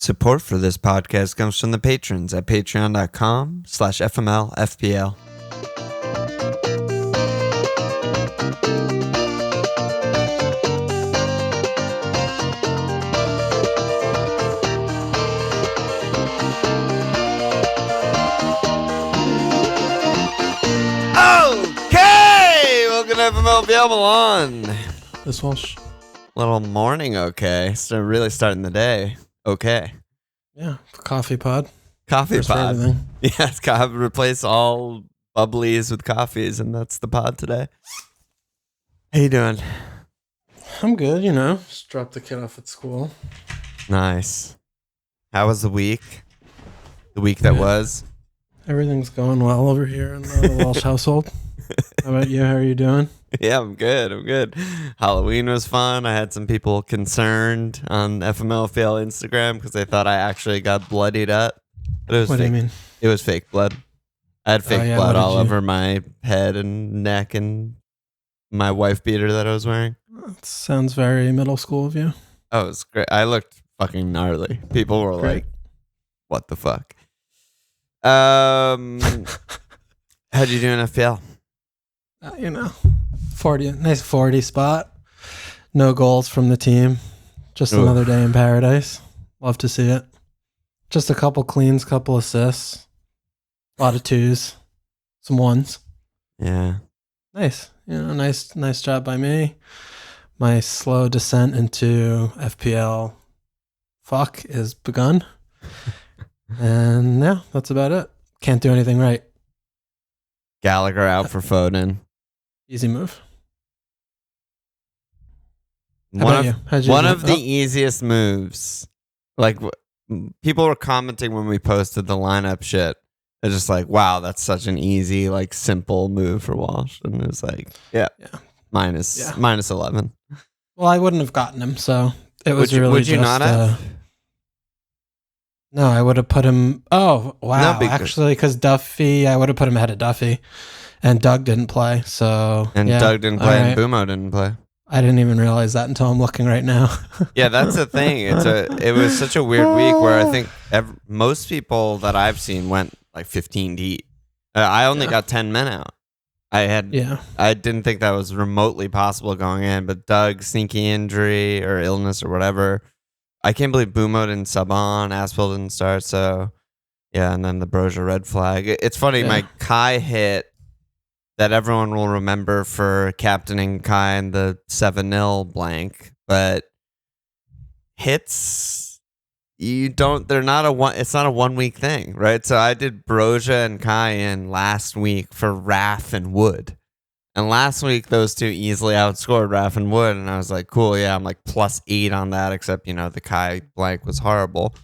Support for this podcast comes from the patrons at patreon.com/FML FPL. Okay! Welcome to FML FPL Milan. This Walsh. Little morning, okay. So really starting the day. Okay. Yeah, coffee pod. Coffee First for pod. everything. Yeah, it's got to replace all bubblies with coffees, and that's the pod today. How you doing? I'm good, you know. Just dropped the kid off at school. Nice. How was the week? The week that was? Everything's going well over here in the Walsh household. How about you? How are you doing? Yeah, I'm good. Halloween was fun. I had some people concerned on FML FPL Instagram because they thought I actually got bloodied up. But it was What fake. do you mean? It was fake blood. I had fake yeah, blood what all did you- over my head and neck and my wife beater that I was wearing. That sounds very middle school of you. Oh, it was great. I looked fucking gnarly. People were Great. like, what the fuck? How'd you do in FPL? You know, 40, nice 40 spot. No goals from the team. Just Oof. another day in paradise. Love to see it. Just a couple cleans, couple assists. A lot of twos. Some ones. Yeah. Nice. You know, nice job by me. My slow descent into FPL fuck is begun. And yeah, that's about it. Can't do anything right. Gallagher out for Foden. Easy move. How One about of, you? How'd you one do? of the easiest moves. Like, people were commenting when we posted the lineup shit. It's just like, wow, that's such an easy, like, simple move for Walsh. And it was like, yeah. minus 11. Well, I wouldn't have gotten him, so it was really would you just, not have? No, I would have put him. Oh, wow. No, because- Actually, because Duffy, I would have put him ahead of Duffy. And Doug didn't play, so. And yeah, Doug didn't play, all and right. Bumo didn't play. I didn't even realize that until I'm looking right now. Yeah, that's the thing. It was such a weird week where I think most people that I've seen went like 15 deep. I only got 10 men out. I didn't think that was remotely possible going in, but Doug, sneaky injury or illness or whatever. I can't believe Bumo didn't sub on, Aspel didn't start, so yeah, and then the Broja red flag. It's funny, my Kai hit that everyone will remember for captaining Kai in the 7-0 blank, but hits it's not a 1 week thing, right? So I did Broja and Kai in last week for Raf and Wood. And last week those two easily outscored Raf and Wood, and I was like, cool, yeah, I'm like +8 on that, except the Kai blank was horrible.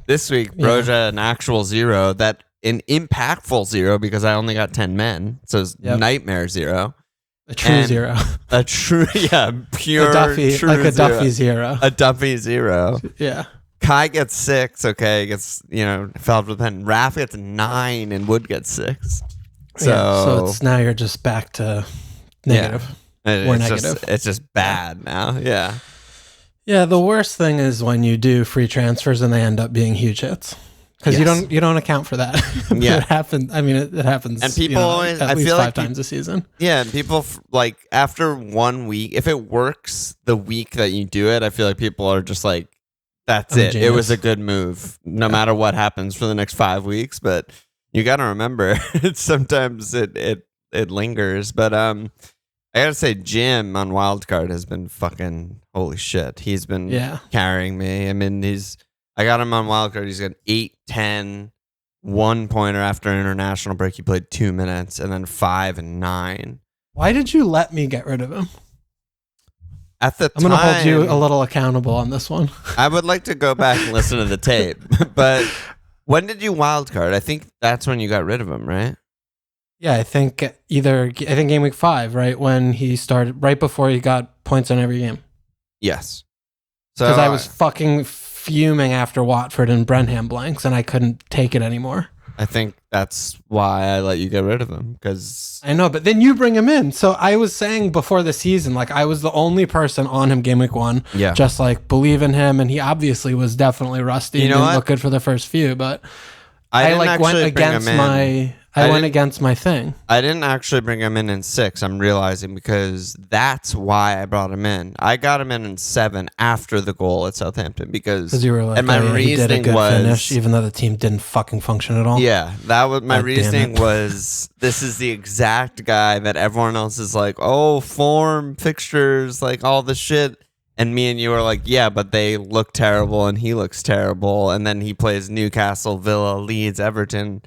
This week, Broja an actual 0, that an impactful 0 because I only got 10 men. So it's nightmare 0. A true 0. A true, pure a Duffy, true like a 0. Duffy 0. A Duffy 0. Yeah. Kai gets 6, okay, gets, fouled with a pen. Raph gets 9 and Wood gets 6. So it's now you're just back to negative. Yeah. Or It's negative. it's just bad now. Yeah. Yeah, the worst thing is when you do free transfers and they end up being huge hits. Because you don't account for that. Yeah. It happens. I mean, it happens. And people always, at I least feel 5 like times a season. Yeah, and people like after 1 week, if it works the week that you do it, I feel like people are just like, that's I'm a it. It genius. was a good move, no matter what happens for the next 5 weeks. But you got to remember, sometimes it lingers. But I gotta say, Jim on Wildcard has been fucking holy shit. He's been carrying me. I mean, I got him on Wildcard. He's got 8, 10, 1 pointer after international break. He played 2 minutes, and then 5 and 9. Why did you let me get rid of him? At the I'm time, going to hold you a little accountable on this one. I would like to go back and listen to the tape. But when did you wildcard? I think that's when you got rid of him, right? Yeah, I think game week 5, right? When he started, right before he got points on every game. Yes. Because I was fucking fuming after Watford and Brenham blanks, and I couldn't take it anymore. I think that's why I let you get rid of him, because I know, but then you bring him in. So I was saying before the season, like I was the only person on him game week 1. Yeah. Just like believe in him, and he obviously was definitely rusty. You know didn't what? look good for the first few, but I like went against my thing. I didn't actually bring him in 6. I'm realizing, because that's why I brought him in. I got him in 7 after the goal at Southampton, because you were like, and my he did a reasoning good was finish, even though the team didn't fucking function at all. Yeah, that was my God reasoning. Was this is the exact guy that everyone else is like, oh, form, fixtures, like all the shit. And me and you are like, yeah, but they look terrible and he looks terrible. And then he plays Newcastle, Villa, Leeds, Everton.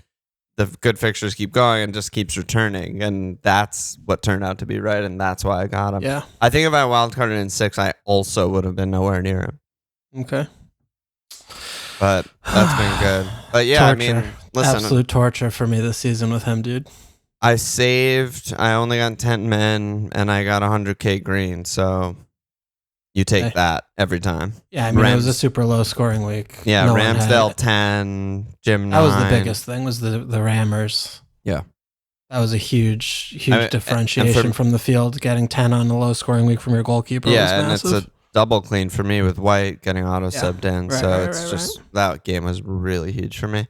The good fixtures keep going and just keeps returning. And that's what turned out to be right. And that's why I got him. Yeah. I think if I wildcarded in 6, I also would have been nowhere near him. Okay. But that's been good. But yeah, torture. I mean, listen. Absolute torture for me this season with him, dude. I only got 10 men and I got 100K green. So you take that every time. Yeah, I mean, it was a super low scoring week. Yeah, no Ramsdale 10, Jim 9. That was the biggest thing, was the Rammers. Yeah. That was a huge differentiation from the field. Getting 10 on a low scoring week from your goalkeeper was massive. And it's a double clean for me with White getting auto subbed in. That game was really huge for me.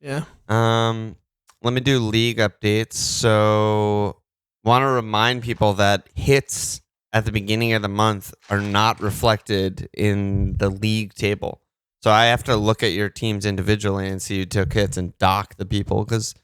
Yeah. Let me do league updates. So want to remind people that hits at the beginning of the month are not reflected in the league table. So I have to look at your teams individually and see who took hits and dock the people, because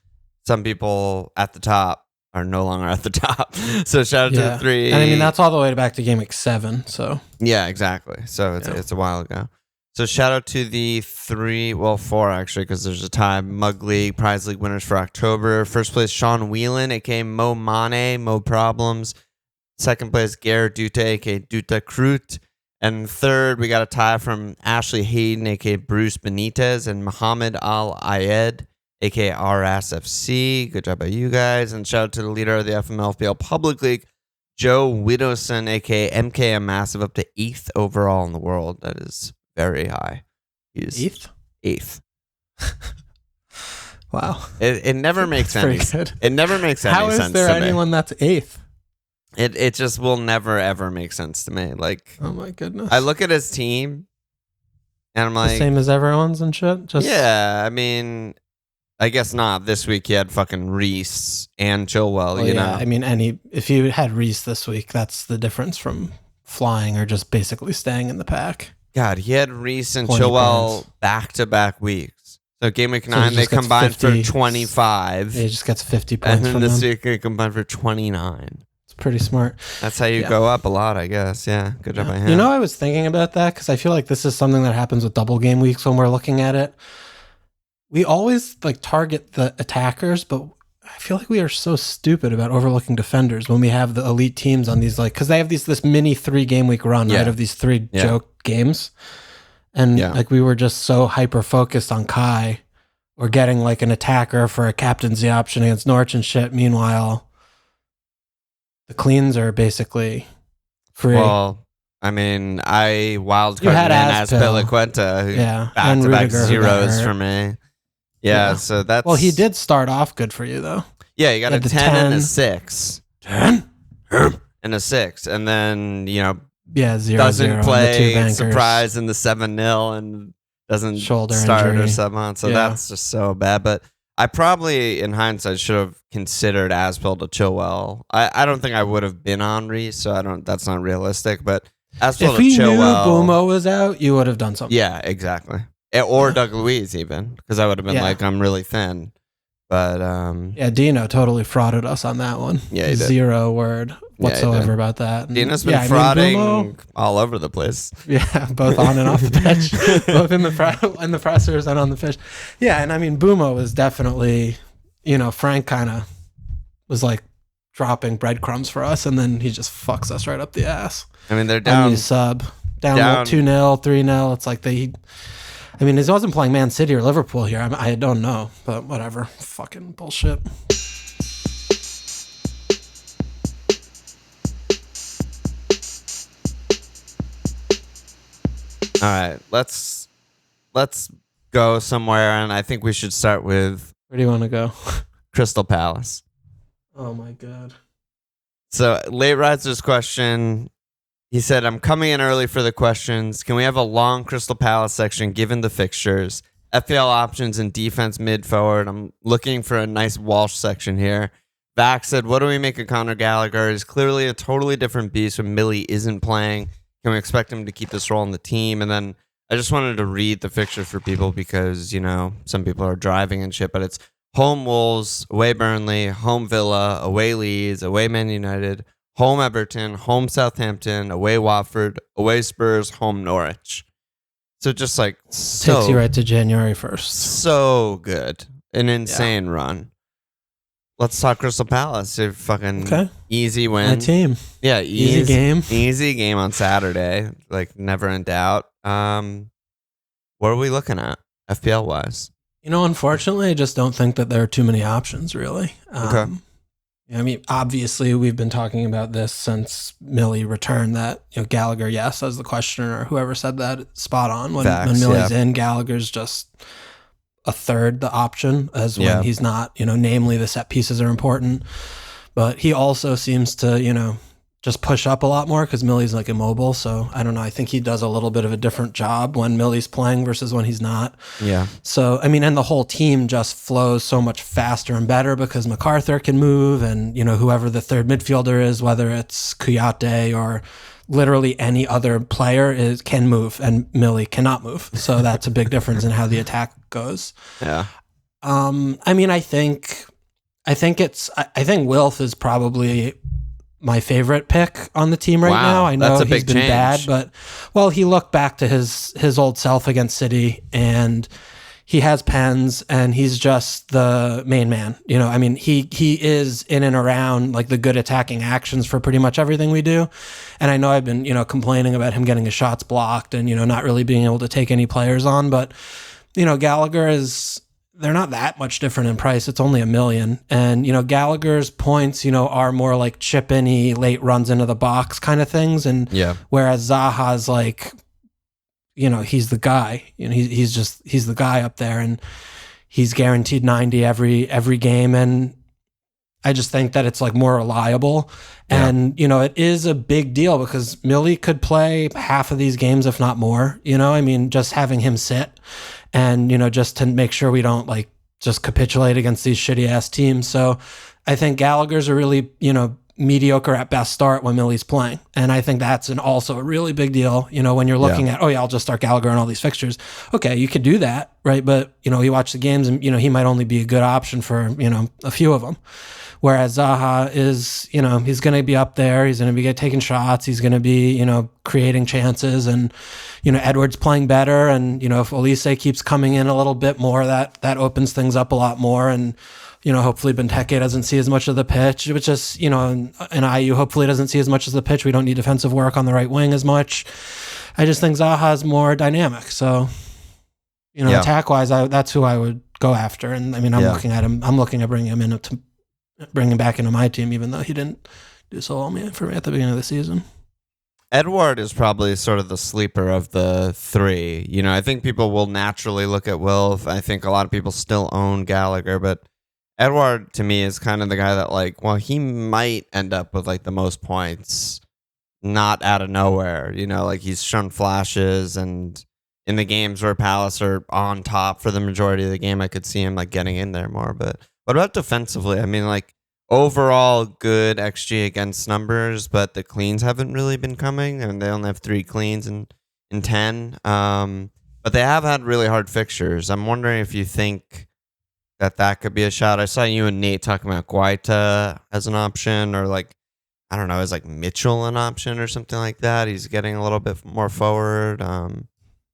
some people at the top are no longer at the top. So shout out to the 3. And I mean, that's all the way back to game week 7. So yeah, exactly. So it's a while ago. So shout out to the 4 actually, because there's a tie. Mug League, Prize League winners for October. First place, Sean Whelan, aka Mo Mane, Mo Problems. Second place, Garrett Dute, aka Duta Crute. And third, we got a tie from Ashley Hayden, aka Bruce Benitez, and Muhammad Al Ayed, aka RSFC. Good job by you guys. And shout out to the leader of the FML FPL Public League, Joe Widowson, aka MKM Massive, up to 8th overall in the world. That is very high. He's 8th? 8th. Wow. It never makes any sense. It never makes any sense. How is there anyone that's 8th? It just will never ever make sense to me. Like, oh my goodness. I look at his team and I'm like, the same as everyone's and shit. Yeah, I mean, I guess not. This week he had fucking Reese and Chilwell. You know, I mean, if you had Reese this week, that's the difference from flying or just basically staying in the pack. God, he had Reese and Chilwell back-to-back weeks. So game week 9, they combined for 25. He just gets 50 points. And then this week they combined for 29. Pretty smart. That's how you go up a lot, I guess. Yeah, good job by him. You know, I was thinking about that because I feel like this is something that happens with double game weeks when we're looking at it. We always like target the attackers, but I feel like we are so stupid about overlooking defenders when we have the elite teams on these, like, because they have this mini 3 game week run, right, of these 3 joke games. And like we were just so hyper focused on Kai or getting like an attacker for a captaincy option against Norwich and shit. Meanwhile, the cleans are basically free. Well, I mean, I wildcarded in Azpilicueta, back-to-back zeros for me. Yeah, so that's... Well, he did start off good for you, though. Yeah, he got a 10 and a 6. 10? And a 6. And then, you know, doesn't play surprise in the 7-0 and doesn't shoulder start injury or sub on. So that's just so bad. But I probably, in hindsight, should have considered Aspil to Chilwell. I don't think I would have been on Reese, so that's not realistic. But Aspil to Chilwell. If you knew Bumo was out, you would have done something. Yeah, exactly. Or Doug Luiz even, because I would have been like, I'm really thin. But Dino totally frauded us on that one. Yeah, he did. 0 word whatsoever about that. And Dino's been frauding all over the place. Yeah, both on and off the pitch, both in the pressers and on the pitch. Yeah, and I mean, Bumo was definitely, you know, Frank kind of was like dropping breadcrumbs for us, and then he just fucks us right up the ass. I mean, they're down. Down 2-0, 3-0. It's like I mean, he wasn't playing Man City or Liverpool here. I don't know, but whatever. Fucking bullshit. All right, let's go somewhere, and I think we should start with Where do you want to go? Crystal Palace. Oh my God. So late riser's question. He said, I'm coming in early for the questions. Can we have a long Crystal Palace section given the fixtures? FPL options and defense mid forward. I'm looking for a nice Walsh section here. Vac said, what do we make of Conor Gallagher? He's clearly a totally different beast when Millie isn't playing. Can we expect him to keep this role in the team? And then I just wanted to read the fixtures for people because, you know, some people are driving and shit, but it's home Wolves, away Burnley, home Villa, away Leeds, away Man United, home Everton, home Southampton, away Watford, away Spurs, home Norwich. So just like takes you right to January 1st. So good. An insane run. Let's talk Crystal Palace. A fucking easy win. My team. Yeah, easy game. Easy game on Saturday. Like never in doubt. What are we looking at FPL wise? You know, unfortunately, I just don't think that there are too many options, really. Okay. I mean, obviously, we've been talking about this since Millie returned. That, you know, Gallagher, yes, as the questioner or whoever said that, spot on. When Millie's in, Gallagher's just a third the option, as when he's not. You know, namely the set pieces are important, but he also seems to, you know, just push up a lot more because Millie's like immobile. So I don't know. I think he does a little bit of a different job when Millie's playing versus when he's not. Yeah. So, I mean, and the whole team just flows so much faster and better because MacArthur can move and, you know, whoever the third midfielder is, whether it's Kouyaté or literally any other player can move and Millie cannot move. So that's a big difference in how the attack goes. Yeah. I mean, I think Wilf is probably my favorite pick on the team right now. I know he's been bad, but he looked back to his old self against City and he has pens and he's just the main man. You know, I mean, he is in and around like the good attacking actions for pretty much everything we do. And I know I've been, you know, complaining about him getting his shots blocked and, you know, not really being able to take any players on, but, you know, Gallagher they're not that much different in price. It's only $1 million. And, you know, Gallagher's points, you know, are more like chip-in-y, late runs into the box kind of things. And whereas Zaha's like, you know, he's the guy. You know, he's the guy up there and he's guaranteed 90 every game. And I just think that it's like more reliable. And, you know, it is a big deal because Millie could play half of these games, if not more, you know, I mean, just having him sit and, you know, just to make sure we don't like just capitulate against these shitty ass teams. So I think Gallagher's a really, you know, mediocre at best start when Millie's playing. And I think that's also a really big deal, you know, when you're looking at, I'll just start Gallagher on all these fixtures. Okay, you could do that, right? But, you know, you watch the games and, you know, he might only be a good option for, you know, a few of them. Whereas Zaha is, you know, he's going to be up there. He's going to be taking shots. He's going to be, you know, creating chances. And, you know, Edwards playing better. And, you know, if Olise keeps coming in a little bit more, that opens things up a lot more. And, you know, hopefully Benteke doesn't see as much of the pitch, which is, you know, and IU hopefully doesn't see as much of the pitch. We don't need defensive work on the right wing as much. I just think Zaha's more dynamic. So, you know, attack-wise, that's who I would go after. And, I mean, I'm looking at him. I'm looking at bringing him in to bring him back into my team, even though he didn't do so well for me at the beginning of the season. Edward is probably sort of the sleeper of the three. You know, I think people will naturally look at Wilf. I think a lot of people still own Gallagher, but Edward to me is kind of the guy that like, well, he might end up with like the most points, not out of nowhere. You know, like he's shown flashes, and in the games where Palace are on top for the majority of the game, I could see him like getting in there more. But what about defensively? I mean, like overall good XG against numbers, but the cleans haven't really been coming, and they only have 3 cleans in 10. But they have had really hard fixtures. I'm wondering if you think that could be a shot. I saw you and Nate talking about Guaita as an option, or like, I don't know, is like Mitchell an option or something like that? He's getting a little bit more forward. I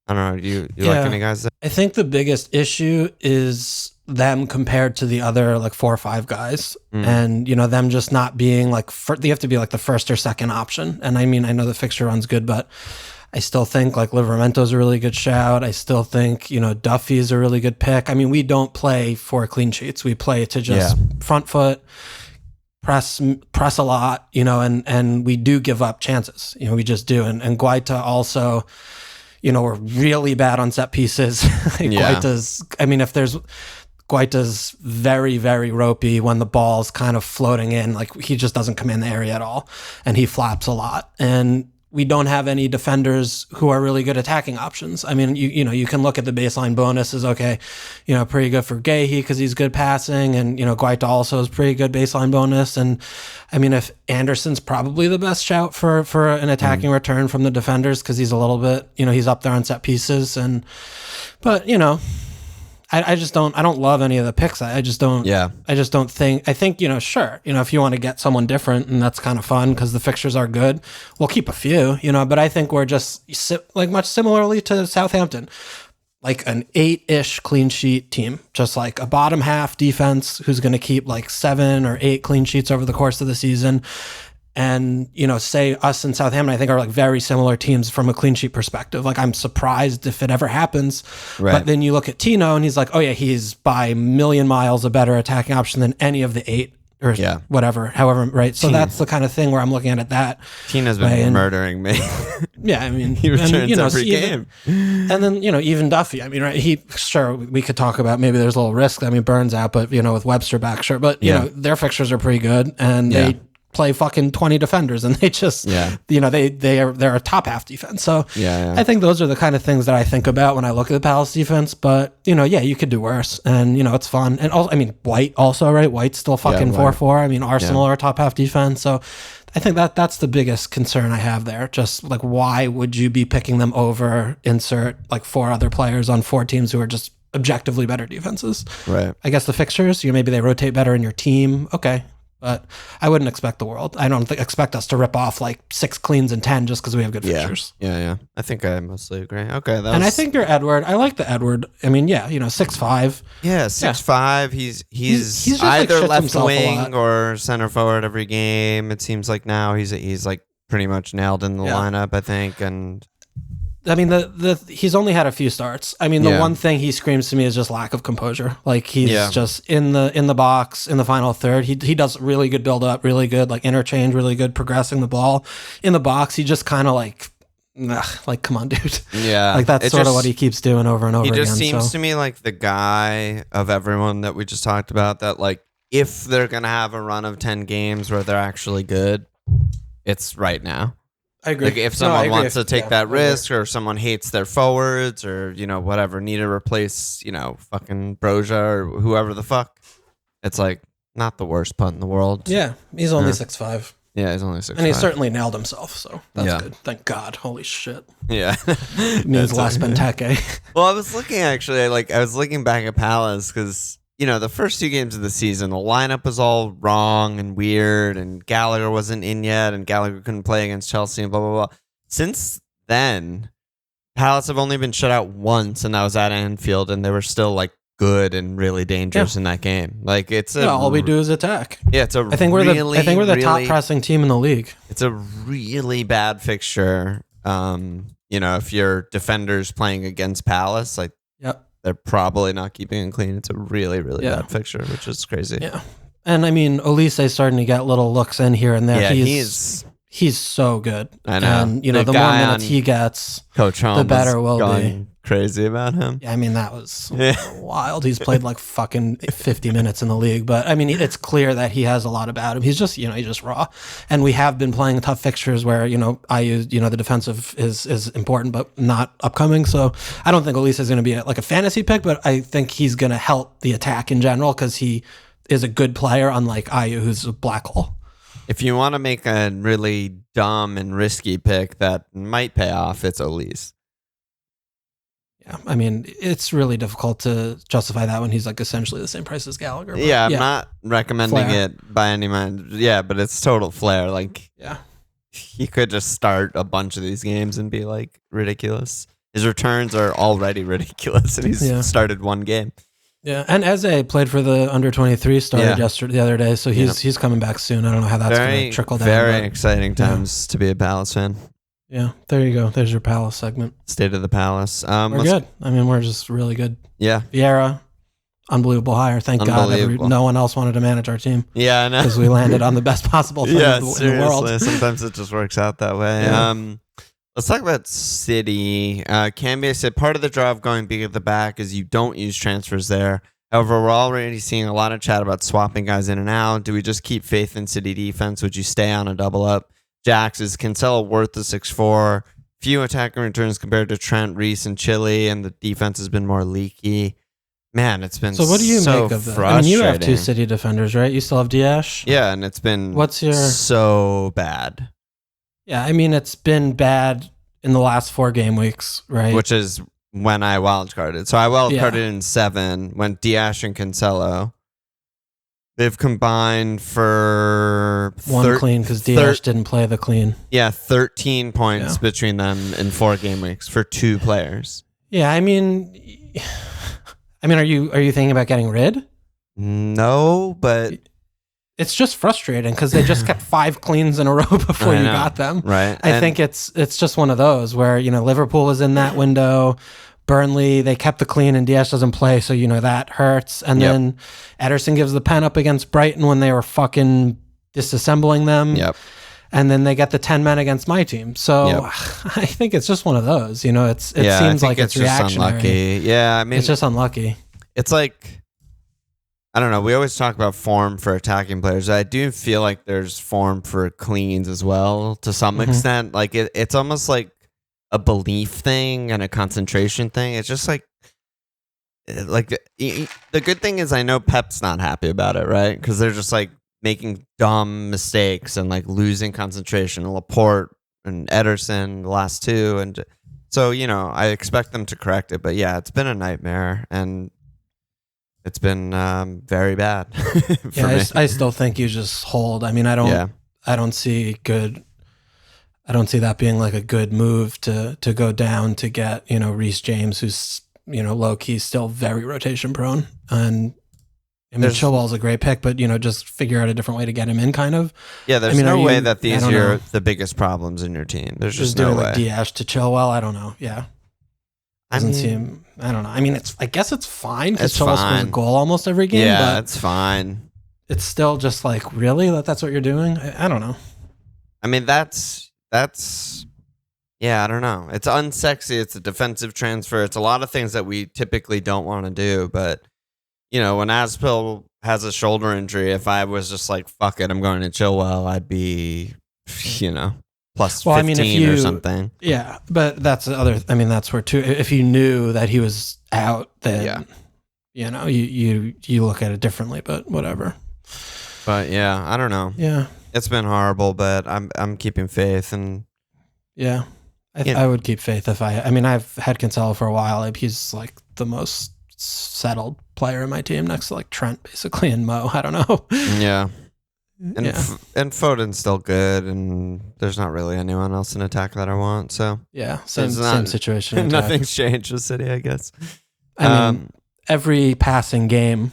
don't know. Do you like any guys there? I think the biggest issue is them compared to the other like 4 or 5 guys, and you know, them just not being like they have to be like the first or second option. And I mean, I know the fixture run's good, but I still think like Livermento's a really good shout. I still think, you know, Duffy's a really good pick. I mean, we don't play for clean sheets. We play to just front foot, press a lot, you know, and we do give up chances. You know, we just do. And Guaita also, you know, we're really bad on set pieces. Guaita's, I mean, if there's Guaita's very, very ropey when the ball's kind of floating in. Like, he just doesn't command the area at all, and he flaps a lot. And we don't have any defenders who are really good attacking options. I mean, you can look at the baseline bonuses. Okay, pretty good for Gahey because he's good passing, and Guaita also is pretty good baseline bonus. And I mean, if Anderson's probably the best shout for an attacking return from the defenders because he's a little bit, he's up there on set pieces, but I just don't. I don't love any of the picks. I just don't. Yeah. I just don't think. I think sure. If you want to get someone different, and that's kind of fun because the fixtures are good, we'll keep a few. But I think we're just like much similarly to Southampton, like an 8-ish clean sheet team, just like a bottom half defense who's going to keep like 7 or 8 clean sheets over the course of the season. And, say us and Southampton, I think are like very similar teams from a clean sheet perspective. Like, I'm surprised if it ever happens. Right. But then you look at Tino and he's like, oh yeah, he's by a million miles a better attacking option than any of the 8 or whatever, however, right? So that's the kind of thing where I'm looking at that. Tino's been murdering me. Yeah, I mean, he returns every game. And then, even Duffy, I mean, right, sure, we could talk about maybe there's a little risk. I mean, Burns out, but, with Webster back, sure. But, their fixtures are pretty good, and they play fucking 20 defenders, and they just they're a top half defense. So I think those are the kind of things that I think about when I look at the Palace defense. But you could do worse, and it's fun. And also, I mean, White also, right? White's still fucking 4-4. I mean, Arsenal are a top half defense. So I think that's the biggest concern I have there. Just like, why would you be picking them over insert like 4 other players on 4 teams who are just objectively better defenses? Right. I guess the fixtures, maybe they rotate better in your team. Okay. But I wouldn't expect the world. I don't expect us to rip off like 6 cleans and 10 just because we have good fixtures. Yeah. I think I mostly agree. Okay. And I think your Edward, I like the Edward. I mean, 6'5". Yeah, 6'5". He's just either like left wing or center forward every game. It seems like now he's like pretty much nailed in the lineup, I think. And I mean, he's only had a few starts. I mean, the one thing he screams to me is just lack of composure. Like, he's just in the box in the final third. He does really good build up, really good like interchange, really good progressing the ball in the box. He just kind of like come on, dude. Yeah, like that's sort of what he keeps doing over and over again. He just seems to me like the guy of everyone that we just talked about that, like, if they're gonna have a run of 10 games where they're actually good, it's right now. I agree. Like, if someone wants to take that risk, or someone hates their forwards, or whatever, need to replace fucking Broja or whoever the fuck, it's like not the worst punt in the world. Yeah, he's only 6'5". Yeah, he's only 6'5", and he certainly nailed himself. So that's good. Thank God. Holy shit. Yeah, means less Benteke. Well, I was looking back at Palace because the first 2 games of the season, the lineup was all wrong and weird, and Gallagher wasn't in yet, and Gallagher couldn't play against Chelsea, and blah, blah, blah. Since then, Palace have only been shut out once, and that was at Anfield, and they were still, like, good and really dangerous in that game. Like, it's all we do is attack. Yeah, it's I think we're the top pressing team in the league. It's a really bad fixture. If your defender's playing against Palace, like, they're probably not keeping it clean. It's a really, really bad fixture, which is crazy. Yeah. And I mean, Olise's starting to get little looks in here and there. Yeah, he's so good. I know. And, the more minutes he gets, Coach Holmes the better will be. Crazy about him. Yeah, I mean, that was wild. He's played like fucking 50 minutes in the league. But I mean, it's clear that he has a lot about him. He's just, he's just raw. And we have been playing tough fixtures where, I use, the defensive is important, but not upcoming. So I don't think Olise is going to be like a fantasy pick, but I think he's going to help the attack in general because he is a good player, unlike Ayew, who's a black hole. If you want to make a really dumb and risky pick that might pay off, it's Olise. Yeah, I mean, it's really difficult to justify that when he's like essentially the same price as Gallagher. But I'm not recommending it by any means. Yeah, but it's total flair. Like, he could just start a bunch of these games and be like ridiculous. His returns are already ridiculous, and he's started 1 game. Yeah, and Eze played for the under-23 started the other day, so he's coming back soon. I don't know how that's going to trickle down. Very exciting times to be a Palace fan. Yeah, there you go. There's your Palace segment. State of the Palace. We're good. I mean, we're just really good. Yeah. Vieira, unbelievable hire. Thank God no one else wanted to manage our team. Yeah, I know. Because we landed on the best possible thing in the world. Sometimes it just works out that way. Yeah. Let's talk about City. Cambia said part of the draw of going big at the back is you don't use transfers there. However, we're already seeing a lot of chat about swapping guys in and out. Do we just keep faith in City defense? Would you stay on a double up? Jax, is Cancelo worth the 6-4? Few attacking returns compared to Trent, Reece, and Chile, and the defense has been more leaky. Man, it's been so what do you make of that? I mean, you have 2 City defenders, right? You still have Diaz? Yeah, and it's been so bad. Yeah, I mean, it's been bad in the last 4 game weeks, right? Which is when I wildcarded. So I wildcarded in 7, went Diaz and Cancelo. They've combined for 1 clean because Diaz didn't play the clean. Yeah, 13 points between them in 4 game weeks for 2 players. Yeah, I mean, are you thinking about getting rid? No, but it's just frustrating because they just kept 5 cleans in a row before you got them. Right. I think it's just one of those where, Liverpool was in that window. Burnley, they kept the clean and Diaz doesn't play, so that hurts. And then Ederson gives the pen up against Brighton when they were fucking disassembling them. Yep. And then they get the 10 men against my team. So I think it's just one of those. It seems like it's reactionary. Unlucky. Yeah, I mean, it's just unlucky. It's like, I don't know. We always talk about form for attacking players. I do feel like there's form for cleans as well to some extent. Like it's almost like a belief thing and a concentration thing. It's just like the good thing is I know Pep's not happy about it, right? Because they're just like making dumb mistakes and like losing concentration. Laporte and Ederson, the last 2, and so I expect them to correct it. But yeah, it's been a nightmare and it's been very bad. I still think you just hold. I mean, I don't see that being like a good move to go down to get, Reece James, who's, low key still very rotation prone. And I mean, Chilwell's a great pick, but, just figure out a different way to get him in kind of. Yeah, there's no way that these are the biggest problems in your team. There's just no way. Like Diaz to Chilwell, I don't know. Yeah. Doesn't seem, I don't know. I mean, I guess it's fine because Chilwell scores a goal almost every game. Yeah, but it's fine. It's still just like, really? That's what you're doing? I don't know. I mean, that's yeah, I don't know. It's unsexy. It's a defensive transfer. It's a lot of things that we typically don't want to do. But, when Aspil has a shoulder injury, if I was just like, fuck it, I'm going to Chilwell, I'd be, plus 15 or something. Yeah, but that's where too, if you knew that he was out, then, you look at it differently, but whatever. But yeah, I don't know. Yeah. It's been horrible, but I'm keeping faith and I would keep faith if I've had Cancelo for a while. He's like the most settled player in my team next to like Trent basically and Mo. I don't know. Yeah. And and Foden's still good, and there's not really anyone else in attack that I want. So yeah, same situation. Nothing's changed with City, I guess. I mean, every passing game,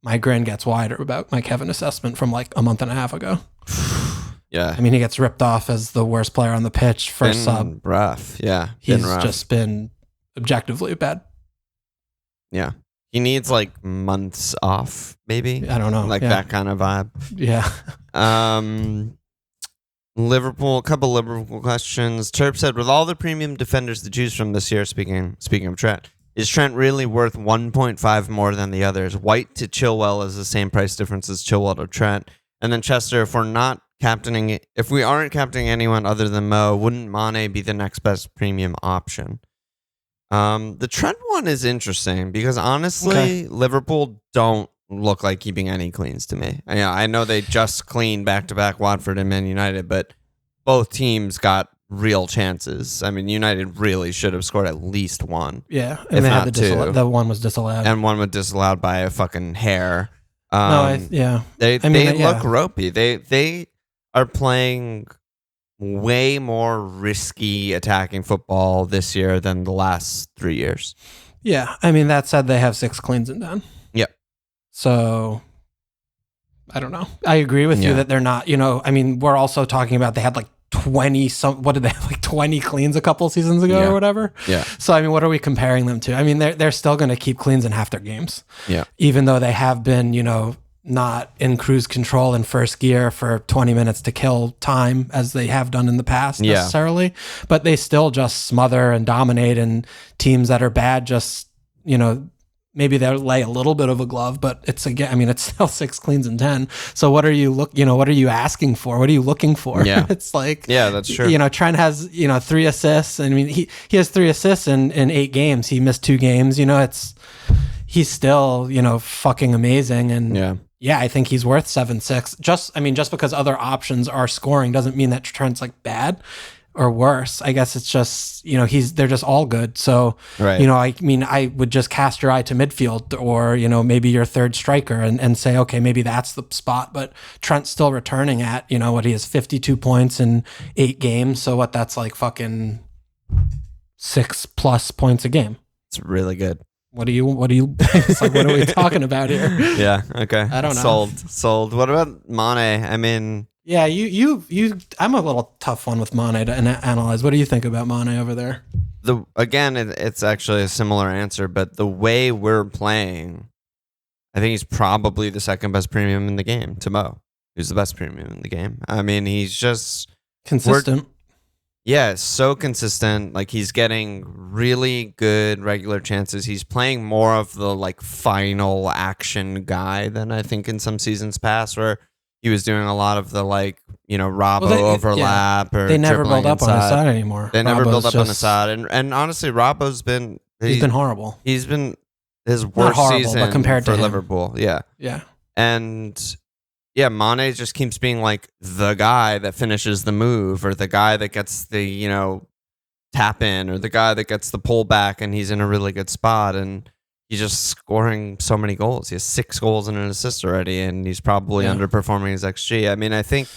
my grin gets wider about my Kevin assessment from like a month and a half ago. Yeah. I mean, he gets ripped off as the worst player on the pitch, first sub. Rough. Yeah. He's just been objectively bad. Yeah. He needs like months off, maybe. I don't know. Like that kind of vibe. Yeah. Liverpool, a couple Liverpool questions. Terp said, with all the premium defenders to choose from this year, speaking of Trent, is Trent really worth 1.5 more than the others? White to Chilwell is the same price difference as Chilwell to Trent. And then Chester, if we aren't captaining anyone other than Mo, wouldn't Mane be the next best premium option? The Trent one is interesting because honestly, Liverpool don't look like keeping any cleans to me. I know they just cleaned back-to-back Watford and Man United, but both teams got real chances. I mean, United really should have scored at least one. Yeah, and they had the one was disallowed. And one was disallowed by a fucking hair. They look ropey. They are playing way more risky attacking football this year than the last 3 years. Yeah, I mean, that said, they have 6 cleans and done. Yep. So, I don't know. I agree with you that they're not, we're also talking about they had like 20 what did they have, like 20 cleans a couple seasons ago or whatever? Yeah. So, I mean, what are we comparing them to? I mean, they're still going to keep cleans in half their games. Yeah. Even though they have been, not in cruise control in first gear for 20 minutes to kill time as they have done in the past necessarily, but they still just smother and dominate, and teams that are bad just, maybe they'll lay a little bit of a glove, but it's again, I mean, it's still 6 cleans and 10. So what are you what are you asking for? What are you looking for? Yeah. It's like, yeah, that's true. Trent has, 3 assists. I mean, he has 3 assists in 8 games. He missed 2 games. He's still, fucking amazing. And yeah, I think he's worth 7.6. Just because other options are scoring doesn't mean that Trent's like bad or worse. I guess it's just, they're just all good. So, right. I would just cast your eye to midfield or, maybe your third striker and say, okay, maybe that's the spot. But Trent's still returning at, he has 52 points in 8 games. So that's like fucking 6+ points a game. It's really good. What it's like, what are we talking about here? Yeah. Okay. I don't know. Sold. What about Mane? I mean, yeah, I'm a little tough one with Mane to analyze. What do you think about Mane over there? It's actually a similar answer, but the way we're playing, I think he's probably the second best premium in the game to Mo, who's the best premium in the game. I mean, he's just consistent. Yeah, so consistent. Like, he's getting really good regular chances. He's playing more of the like final action guy than I think in some seasons past, where he was doing a lot of the Robbo overlap or they never build up inside. on the side anymore. They never build up on the side, and honestly, Robbo's been he's been horrible. He's been his worst season but compared for to Liverpool. Yeah, and. Yeah, Mane just keeps being like the guy that finishes the move or the guy that gets the, tap in or the guy that gets the pull back and he's in a really good spot and he's just scoring so many goals. He has 6 goals and an assist already and he's probably underperforming his XG. I mean, I think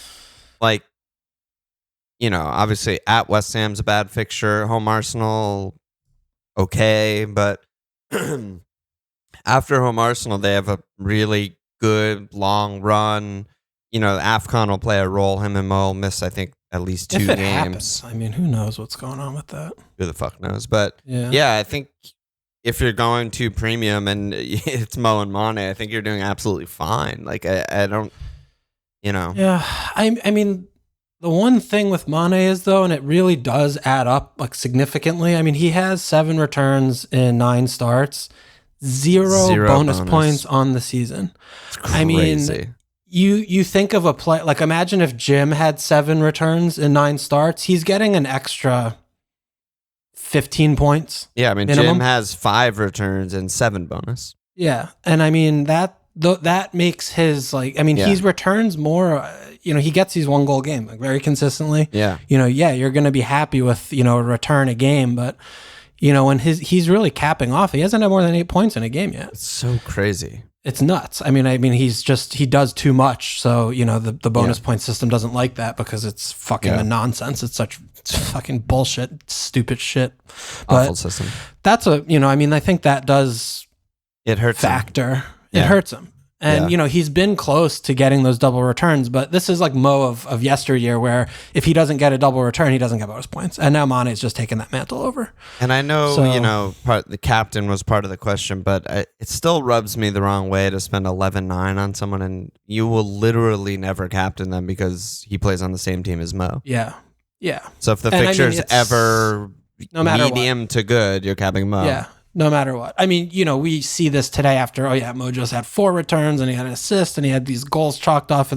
obviously at West Ham's a bad fixture, home Arsenal, okay, but after home Arsenal, they have a really good long run. AFCON will play a role. Him and Mo will miss, I think, at least 2 games. Happens. I mean, who knows what's going on with that? Who the fuck knows? But yeah, I think if you're going to premium and it's Mo and Mane, I think you're doing absolutely fine. Like, I don't, Yeah, I mean, the one thing with Mane is, though, and it really does add up like significantly. I mean, he has 7 returns in 9 starts. Zero bonus points on the season. I mean, you think of a play like, imagine if Jim had 7 returns in 9 starts, he's getting an extra 15 points. Yeah, I mean, minimum. Jim has 5 returns and 7 bonus. Yeah, and I mean that makes his he's returns more. He gets these 1 goal game like very consistently. Yeah, you're going to be happy with a return a game, but. When he's really capping off, he hasn't had more than 8 points in a game yet. It's so crazy. It's nuts. I mean, he does too much. So, the bonus point system doesn't like that because it's fucking a nonsense. It's fucking bullshit, stupid shit. But awful system. That's I think that does factor. It hurts him. And, he's been close to getting those double returns, but this is like Mo of yesteryear where if he doesn't get a double return, he doesn't get bonus points. And now Mane's just taking that mantle over. And I know, the captain was part of the question, but it still rubs me the wrong way to spend 11.9 on someone and you will literally never captain them because he plays on the same team as Mo. Yeah. Yeah. So if the fixture's ever medium to good, you're capping Mo. Yeah. No matter what. I mean, we see this today after, Mo just had 4 returns and he had an assist and he had these goals chalked off.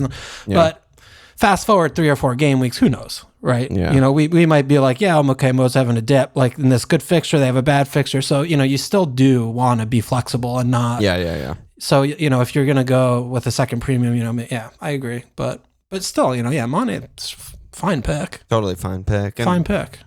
But fast forward 3 or 4 game weeks, who knows, right? Yeah. We might be like, I'm okay, Mo's having a dip. Like in this good fixture, they have a bad fixture. So, you still do want to be flexible and not. Yeah. So, if you're going to go with a second premium, I agree. But still, Mane, it's fine pick. Totally fine pick. Fine pick.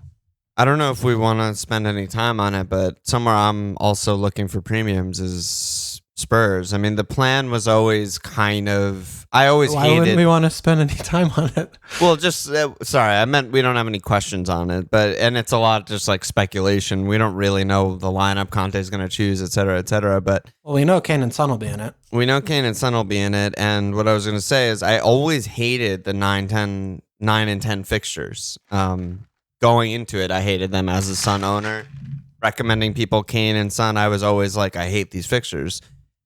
I don't know if we want to spend any time on it, but somewhere I'm also looking for premiums is Spurs. I mean, the plan was always kind of... Why wouldn't we want to spend any time on it? Well, just... sorry, I meant we don't have any questions on it, and it's a lot just like speculation. We don't really know the lineup Conte's going to choose, et cetera, but... Well, we know Kane and Son will be in it. And what I was going to say is I always hated the 9 and 10 fixtures. Going into it, I hated them as a Son owner. Recommending people Kane and Son, I was always like, I hate these fixtures.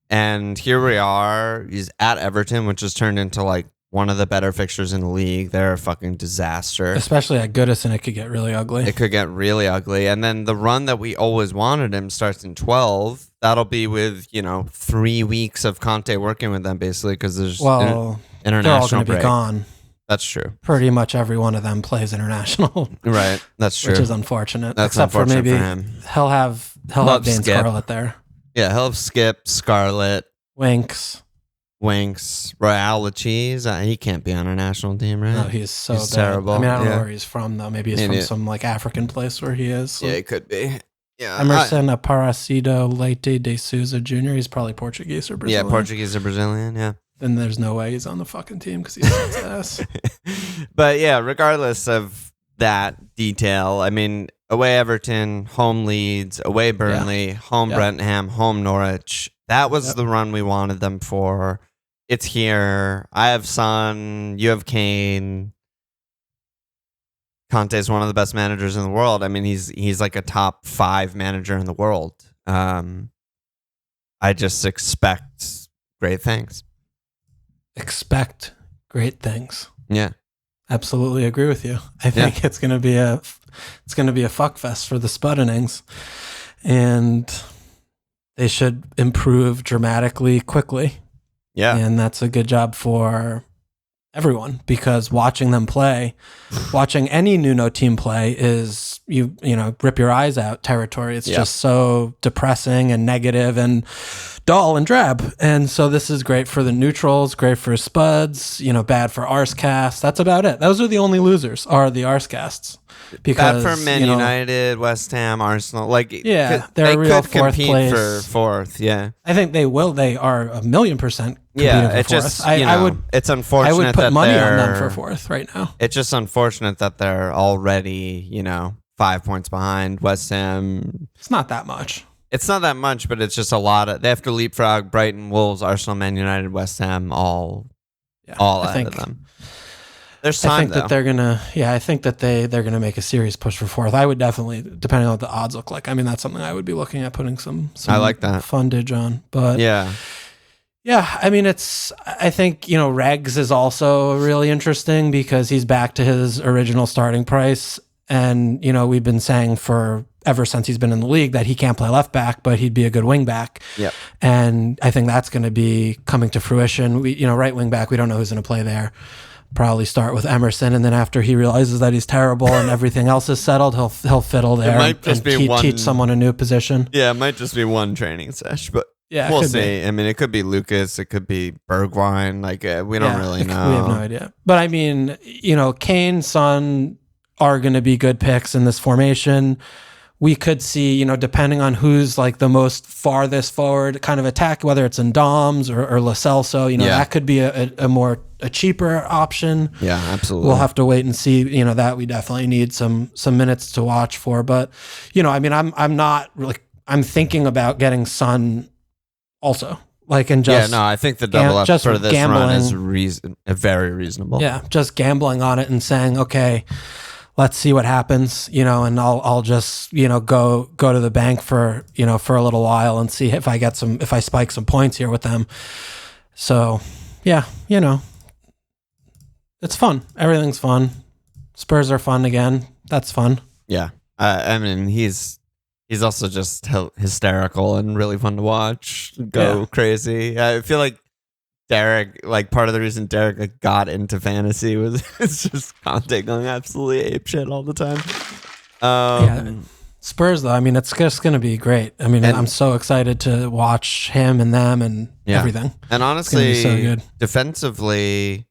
And here we are. He's at Everton, which has turned into like one of the better fixtures in the league. They're a fucking disaster. Especially at Goodison, it could get really ugly. It could get really ugly. And then the run that we always wanted him starts in 12. That'll be with, 3 weeks of Conte working with them, basically, because there's international they're all going to break. be gone. That's true. Pretty much every one of them plays international. Right. That's true. Which is unfortunate. That's Except unfortunate for maybe for him. he'll have Dane Scarlett there. Yeah, he'll have Skip, Scarlett, Winks, Royale with Cheese. He can't be on our national team, right? No, he's bad. Terrible. I mean, I don't know where he's from, though. Maybe he's from some African place where he is. So. Yeah, it could be. Yeah, Emerson Aparecido Leite de Souza Jr. He's probably Portuguese or Brazilian. Yeah, Portuguese or Brazilian, yeah. Then there's no way he's on the fucking team because he's his ass. But yeah, regardless of that detail, I mean, away Everton, home Leeds, away Burnley, home Brentford, home Norwich. That was the run we wanted them for. It's here. I have Son. You have Kane. Conte is one of the best managers in the world. I mean, he's like a top 5 manager in the world. I just expect great things. Expect great things. Yeah, absolutely agree with you. I think it's gonna be a fuck fest for the Spuddenings, and they should improve dramatically quickly. Yeah, and that's a good job for everyone, because watching them play, watching any Nuno team play is you rip your eyes out territory. It's just so depressing and negative and dull and drab. And so this is great for the neutrals, great for Spuds, bad for Arscast. That's about it. Those are the only losers, are the Arscasts. Because bad for Man United, West Ham, Arsenal. They're they real could fourth compete place for fourth. Yeah, I think they will. They are 1,000,000% competing for fourth. Just it's unfortunate. I would put that money on them for fourth right now. It's just unfortunate that they're already 5 points behind West Ham. It's not that much. It's not that much, but it's just a lot. They have to leapfrog Brighton, Wolves, Arsenal, Man United, West Ham, all ahead of them. There's time, I think that they're gonna. Yeah, I think that they're gonna make a serious push for fourth. I would definitely, depending on what the odds look like. I mean, that's something I would be looking at putting some I like that fundage on. But yeah. I mean, I think Regs is also really interesting because he's back to his original starting price, and we've been saying ever since he's been in the league that he can't play left back, but he'd be a good wing back. Yep. And I think that's going to be coming to fruition. Right wing back, we don't know who's going to play there. Probably start with Emerson, and then after he realizes that he's terrible and everything else is settled, he'll fiddle there and teach someone a new position. Yeah, it might just be one training sesh, but yeah, we'll see. I mean, it could be Lucas, it could be Bergwijn. We don't really know. We have no idea. But I mean, Kane, Son are going to be good picks in this formation. We could see, depending on who's like the most farthest forward kind of attack, whether it's in Doms or Lo Celso, that could be a cheaper option. Yeah, absolutely. We'll have to wait and see. That we definitely need some minutes to watch for. But I mean, I'm thinking about getting Son also. I think the double up for this run is very reasonable. Yeah, just gambling on it and saying, okay, let's see what happens, and I'll just, go to the bank for a little while and see if I spike some points here with them. So, yeah, it's fun. Everything's fun. Spurs are fun again. That's fun. Yeah. I mean, he's also just hysterical and really fun to watch. Go crazy. I feel like Derek, part of the reason Derek got into fantasy was it's just Conte going absolutely apeshit all the time. Spurs, though, I mean, it's just going to be great. I mean, I'm so excited to watch him and them and everything. And honestly, it's gonna be so good. Defensively,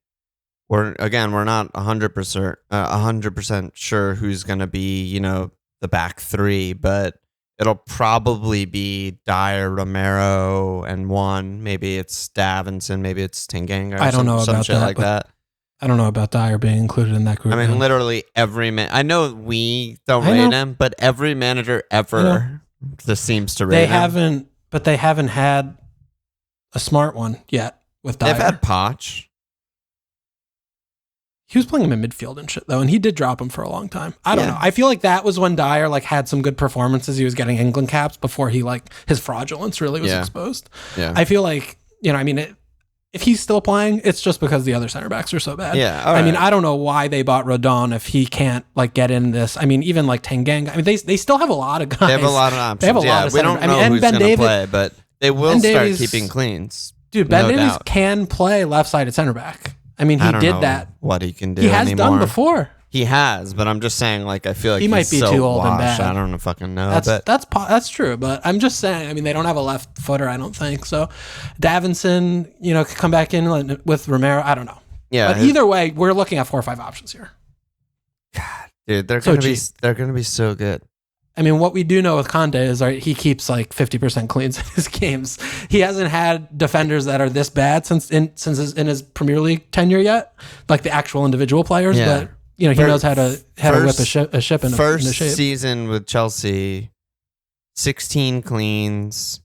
we're not 100% sure who's going to be, the back three, but it'll probably be Dyer, Romero, and one. Maybe it's Davinson. Maybe it's Tanganga. I don't know about shit like that. I don't know about Dyer being included in that group. I mean, literally every man. I know we don't rate him, but every manager ever just seems to rate him. They haven't had a smart one yet with Dyer. They've had Poch. He was playing him in midfield and shit, though, and he did drop him for a long time. I don't know. I feel like that was when Dyer had some good performances. He was getting England caps before he his fraudulence really was exposed. Yeah. I feel like, I mean, if he's still playing, it's just because the other center backs are so bad. Yeah. I mean, I don't know why they bought Rodon if he can't like get in this. I mean, even like Tanganga. I mean, they still have a lot of guys. They have a lot of options. They have a lot of we don't know who's going to play, but they will start keeping cleans. Dude, Ben Davies can play left-sided center back. I mean, he did that. What he can do He has anymore. done before. He has, but I'm just saying, like, I feel like he might be so too old washed. and bad. I don't fucking know. That's true, but I'm just saying. I mean, they don't have a left footer, I don't think. So, Davinson, could come back in with Romero. I don't know. Yeah, but either way, we're looking at 4 or 5 options here. God, dude, they're gonna be so good. I mean, what we do know with Conte is he keeps like 50% cleans in his games. He hasn't had defenders that are this bad since in his Premier League tenure yet, like the actual individual players. Yeah. But he knows how to whip a ship in first a shape. Season with Chelsea, 16 cleans.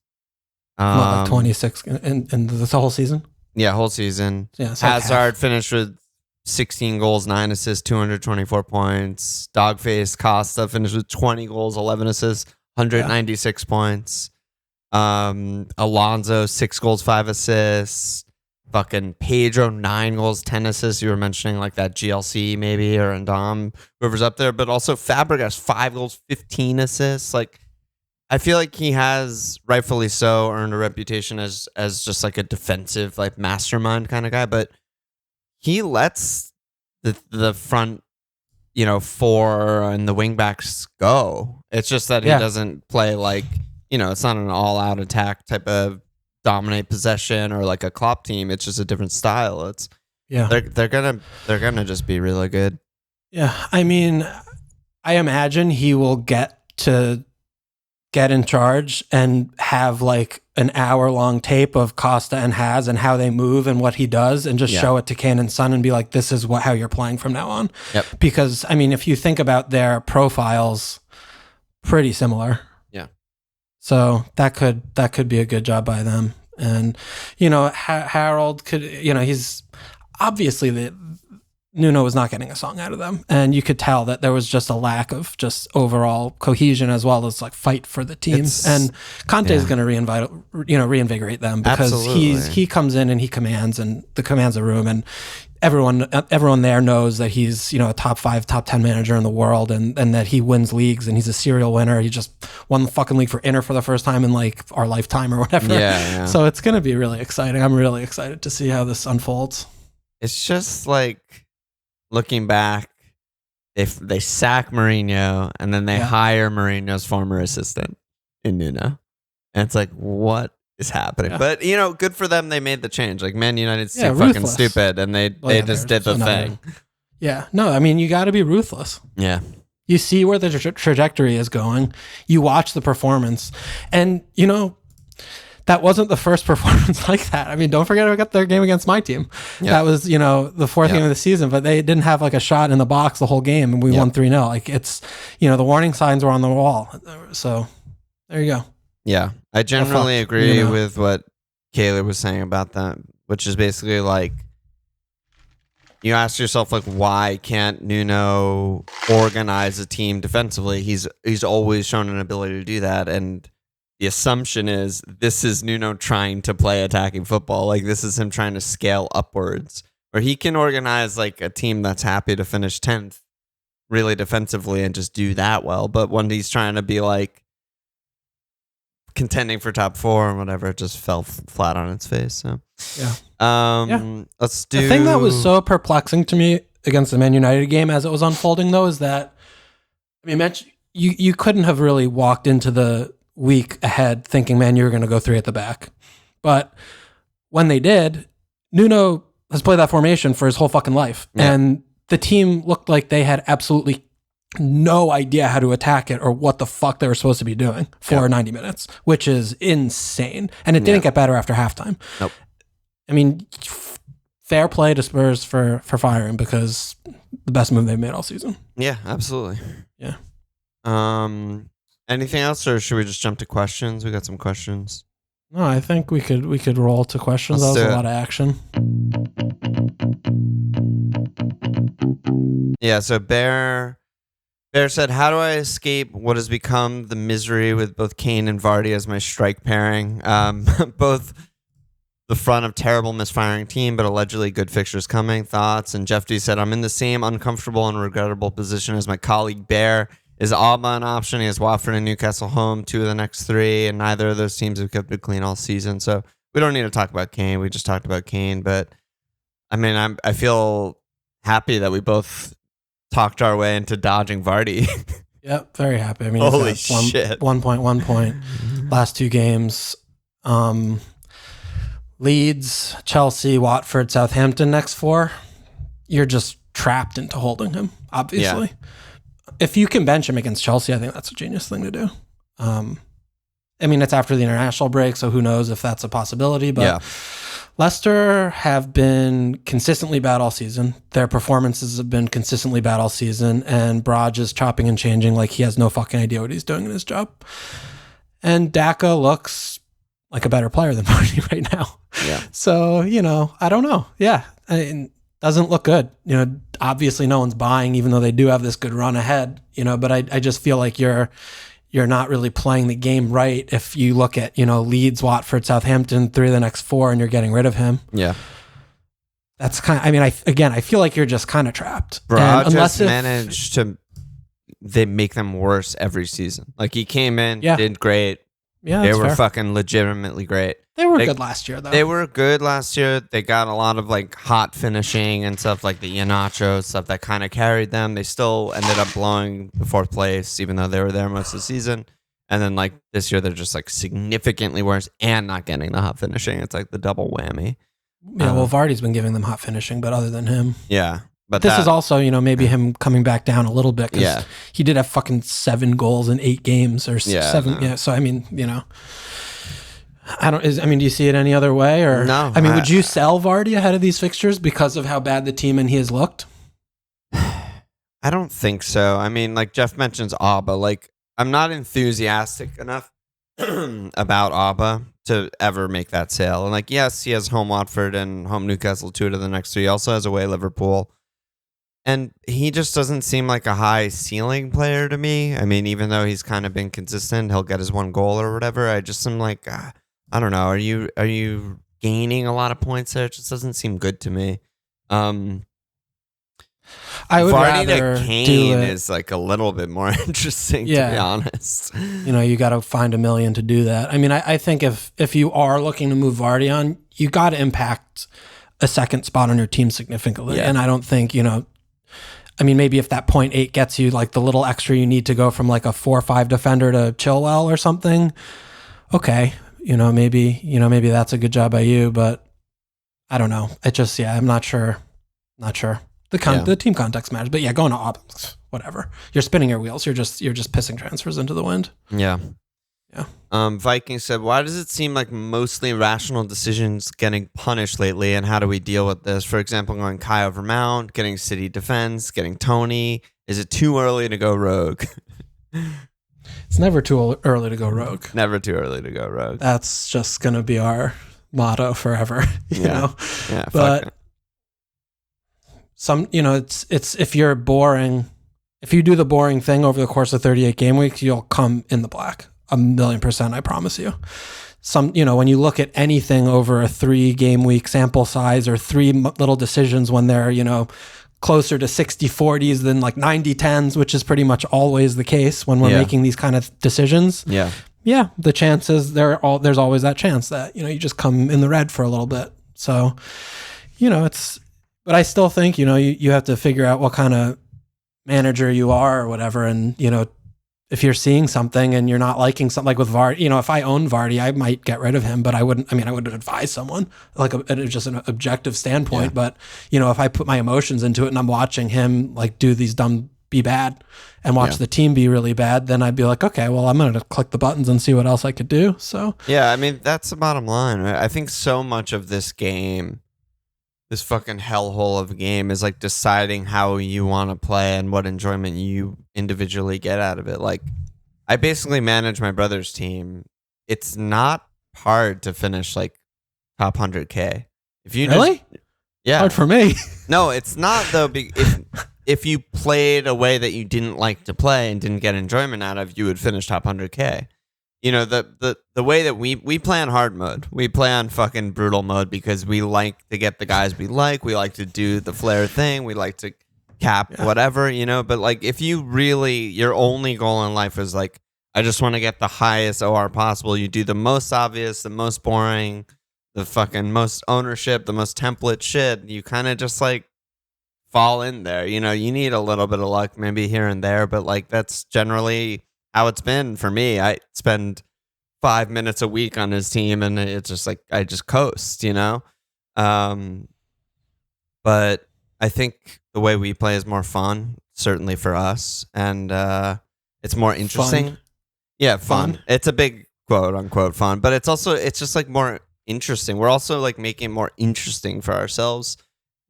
Like 26 in the whole season. Yeah, whole season. Yeah, Hazard finished with 16 goals, 9 assists, 224 points. Dogface Costa finished with 20 goals, 11 assists, 196 points. Alonso, 6 goals, 5 assists. Fucking Pedro, 9 goals, 10 assists. You were mentioning like that GLC maybe, or Ndam, whoever's up there. But also Fabregas, 5 goals, 15 assists. Like, I feel like he has, rightfully so, earned a reputation as just like a defensive, like mastermind kind of guy. But he lets the front, 4 and the wingbacks go. It's just that he doesn't play like, it's not an all-out attack type of dominate possession or like a Klopp team. It's just a different style. They're gonna just be really good. Yeah, I mean, I imagine he will get in charge and have like an hour-long tape of Costa and Haz and how they move and what he does, and just show it to Kane and Son and be like, this is how you're playing from now on. Yep. Because I mean, if you think about their profiles, pretty similar. Yeah. So that could be a good job by them. And Harold could, he's obviously Nuno was not getting a song out of them, and you could tell that there was just a lack of just overall cohesion as well as like fight for the teams. And Conte is going to reinvigorate them, because he comes in and he commands a room, and everyone there knows that he's a top 5, top 10 manager in the world, and that he wins leagues, and he's a serial winner. He just won the fucking league for Inter for the first time in like our lifetime or whatever. Yeah. So it's going to be really exciting. I'm really excited to see how this unfolds. It's just like, looking back, if they sack Mourinho and then they hire Mourinho's former assistant in Nuno, and it's like, what is happening? But good for them. They made the change. Like, Man United's too fucking stupid, and they just did the thing. Yeah, no, I mean, you got to be ruthless. Yeah, you see where the trajectory is going. You watch the performance, and that wasn't the first performance like that. I mean, don't forget about their game against my team. Yep. That was, the 4th game of the season, but they didn't have like a shot in the box the whole game, and we won 3-0. Like, it's, the warning signs were on the wall. So there you go. Yeah. I generally agree with what Kayla was saying about that, which is basically like, you ask yourself, like, why can't Nuno organize a team defensively? He's always shown an ability to do that. And the assumption is this is Nuno trying to play attacking football. Like, this is him trying to scale upwards, where he can organize like a team that's happy to finish 10th really defensively and just do that well. But when he's trying to be like contending for top 4 and whatever, it just fell flat on its face. So let's do. The thing that was so perplexing to me against the Man United game as it was unfolding, though, is that, I mean, you couldn't have really walked into the week ahead thinking, man, you were going to go 3 at the back. But when they did, Nuno has played that formation for his whole fucking life. Yeah. And the team looked like they had absolutely no idea how to attack it or what the fuck they were supposed to be doing for 90 minutes, which is insane. And it didn't get better after halftime. Nope. I mean, fair play to Spurs for firing, because the best move they've made all season. Yeah, absolutely. Yeah. Anything else, or should we just jump to questions? We got some questions. No, I think we could roll to questions. That was a lot of action. Yeah, so Bear said, how do I escape what has become the misery with both Kane and Vardy as my strike pairing? Both the front of terrible misfiring team, but allegedly good fixtures coming. Thoughts? And Jeff D said, I'm in the same uncomfortable and regrettable position as my colleague Bear. Is Alba an option? He has Watford and Newcastle home, 2 of the next 3, and neither of those teams have kept it clean all season. So we don't need to talk about Kane. We just talked about Kane, but I mean, I feel happy that we both talked our way into dodging Vardy. Yep, very happy. I mean, holy shit. 1 point. Last 2 games. Leeds, Chelsea, Watford, Southampton next 4. You're just trapped into holding him, obviously. Yeah. If you can bench him against Chelsea, I think that's a genius thing to do. I mean, it's after the international break, so who knows if that's a possibility. But Leicester have been consistently bad all season. Their performances have been consistently bad all season, and Braj is chopping and changing like he has no fucking idea what he's doing in his job. And Daka looks like a better player than Vardy right now. Yeah. So, I don't know. Yeah. Doesn't look good. Obviously no one's buying, even though they do have this good run ahead, but I just feel like you're not really playing the game right if you look at, Leeds, Watford, Southampton, 3 of the next 4, and you're getting rid of him. Yeah. That's I feel like you're just kind of trapped. Bro, just managed to make them worse every season. Like he came in, did great. Yeah, they were fair. Fucking legitimately great. They were good last year, though. They were good last year. They got a lot of like hot finishing and stuff like the Iheanacho stuff that kind of carried them. They still ended up blowing the 4th place, even though they were there most of the season. And then like this year, they're just like significantly worse and not getting the hot finishing. It's like the double whammy. Yeah, well, Vardy's been giving them hot finishing, but other than him, yeah. But this is also, maybe him coming back down a little bit because he did have fucking 7 goals in 8 games or 7. No. Yeah, so I mean, do you see it any other way or no? I mean, would you sell Vardy ahead of these fixtures because of how bad the team and he has looked? I don't think so. I mean, like Jeff mentions Alba, like I'm not enthusiastic enough about Alba to ever make that sale. And like, yes, he has home Watford and home Newcastle 2 to the next 3. He also has away Liverpool. And he just doesn't seem like a high ceiling player to me. I mean, even though he's kind of been consistent, he'll get his 1 goal or whatever. I just am like, I don't know. Are you gaining a lot of points there? It just doesn't seem good to me. I would Vardy rather to Kane is like a little bit more interesting, to be honest. You got to find $1 million to do that. I mean, I think if you are looking to move Vardy on, you got to impact a second spot on your team significantly. Yeah. And I don't think, maybe if that 0.8 gets you like the little extra you need to go from like a 4-5 defender to Chilwell or something, okay, maybe that's a good job by you, but I don't know. It just, I'm not sure. The team context matters, but going to whatever. You're spinning your wheels. You're just pissing transfers into the wind. Yeah. Viking said, why does it seem like mostly rational decisions getting punished lately, and how do we deal with this? For example, going Kai over Mount, getting City defense, getting Tony. Is it too early to go rogue? It's never too early to go rogue. Never too early to go rogue. That's just going to be our motto forever, you know? Yeah, but it's if you're boring, if you do the boring thing over the course of 38 game weeks, you'll come in the black. 1,000,000%, I promise you. When you look at anything over a 3 game week sample size or 3 little decisions when they're, closer to 60-40s than like 90-10s, which is pretty much always the case when we're making these kind of decisions. Yeah. The chances there's always that chance that, you just come in the red for a little bit. So, but I still think, you have to figure out what kind of manager you are or whatever. And, if you're seeing something and you're not liking something, like with Vardy, if I own Vardy, I might get rid of him, but I wouldn't advise someone like just an objective standpoint. But, if I put my emotions into it and I'm watching him like do these dumb, be bad and watch the team be really bad, then I'd be like, okay, well, I'm going to click the buttons and see what else I could do. So, that's the bottom line, right? I think so much of this game, this fucking hellhole of a game, is like deciding how you want to play and what enjoyment you individually get out of it. Like, I basically manage my brother's team. It's not hard to finish like top 100K. If you really? Hard for me. No, it's not though. If you played a way that you didn't like to play and didn't get enjoyment out of, you would finish top 100K. the way that we play on hard mode. We play on fucking brutal mode because we like to get the guys we like. We like to do the flare thing. We like to cap whatever, but like if you really your only goal in life is like I just want to get the highest OR possible, you do the most obvious, the most boring, the fucking most ownership, the most template shit, you kind of just like fall in there. You need a little bit of luck maybe here and there, but like that's generally how it's been for me. I spend 5 minutes a week on his team and it's just like I just coast, but I think the way we play is more fun, certainly for us, and it's more interesting. Fun. Yeah, fun. It's a big quote unquote fun, but it's just like more interesting. We're also like making it more interesting for ourselves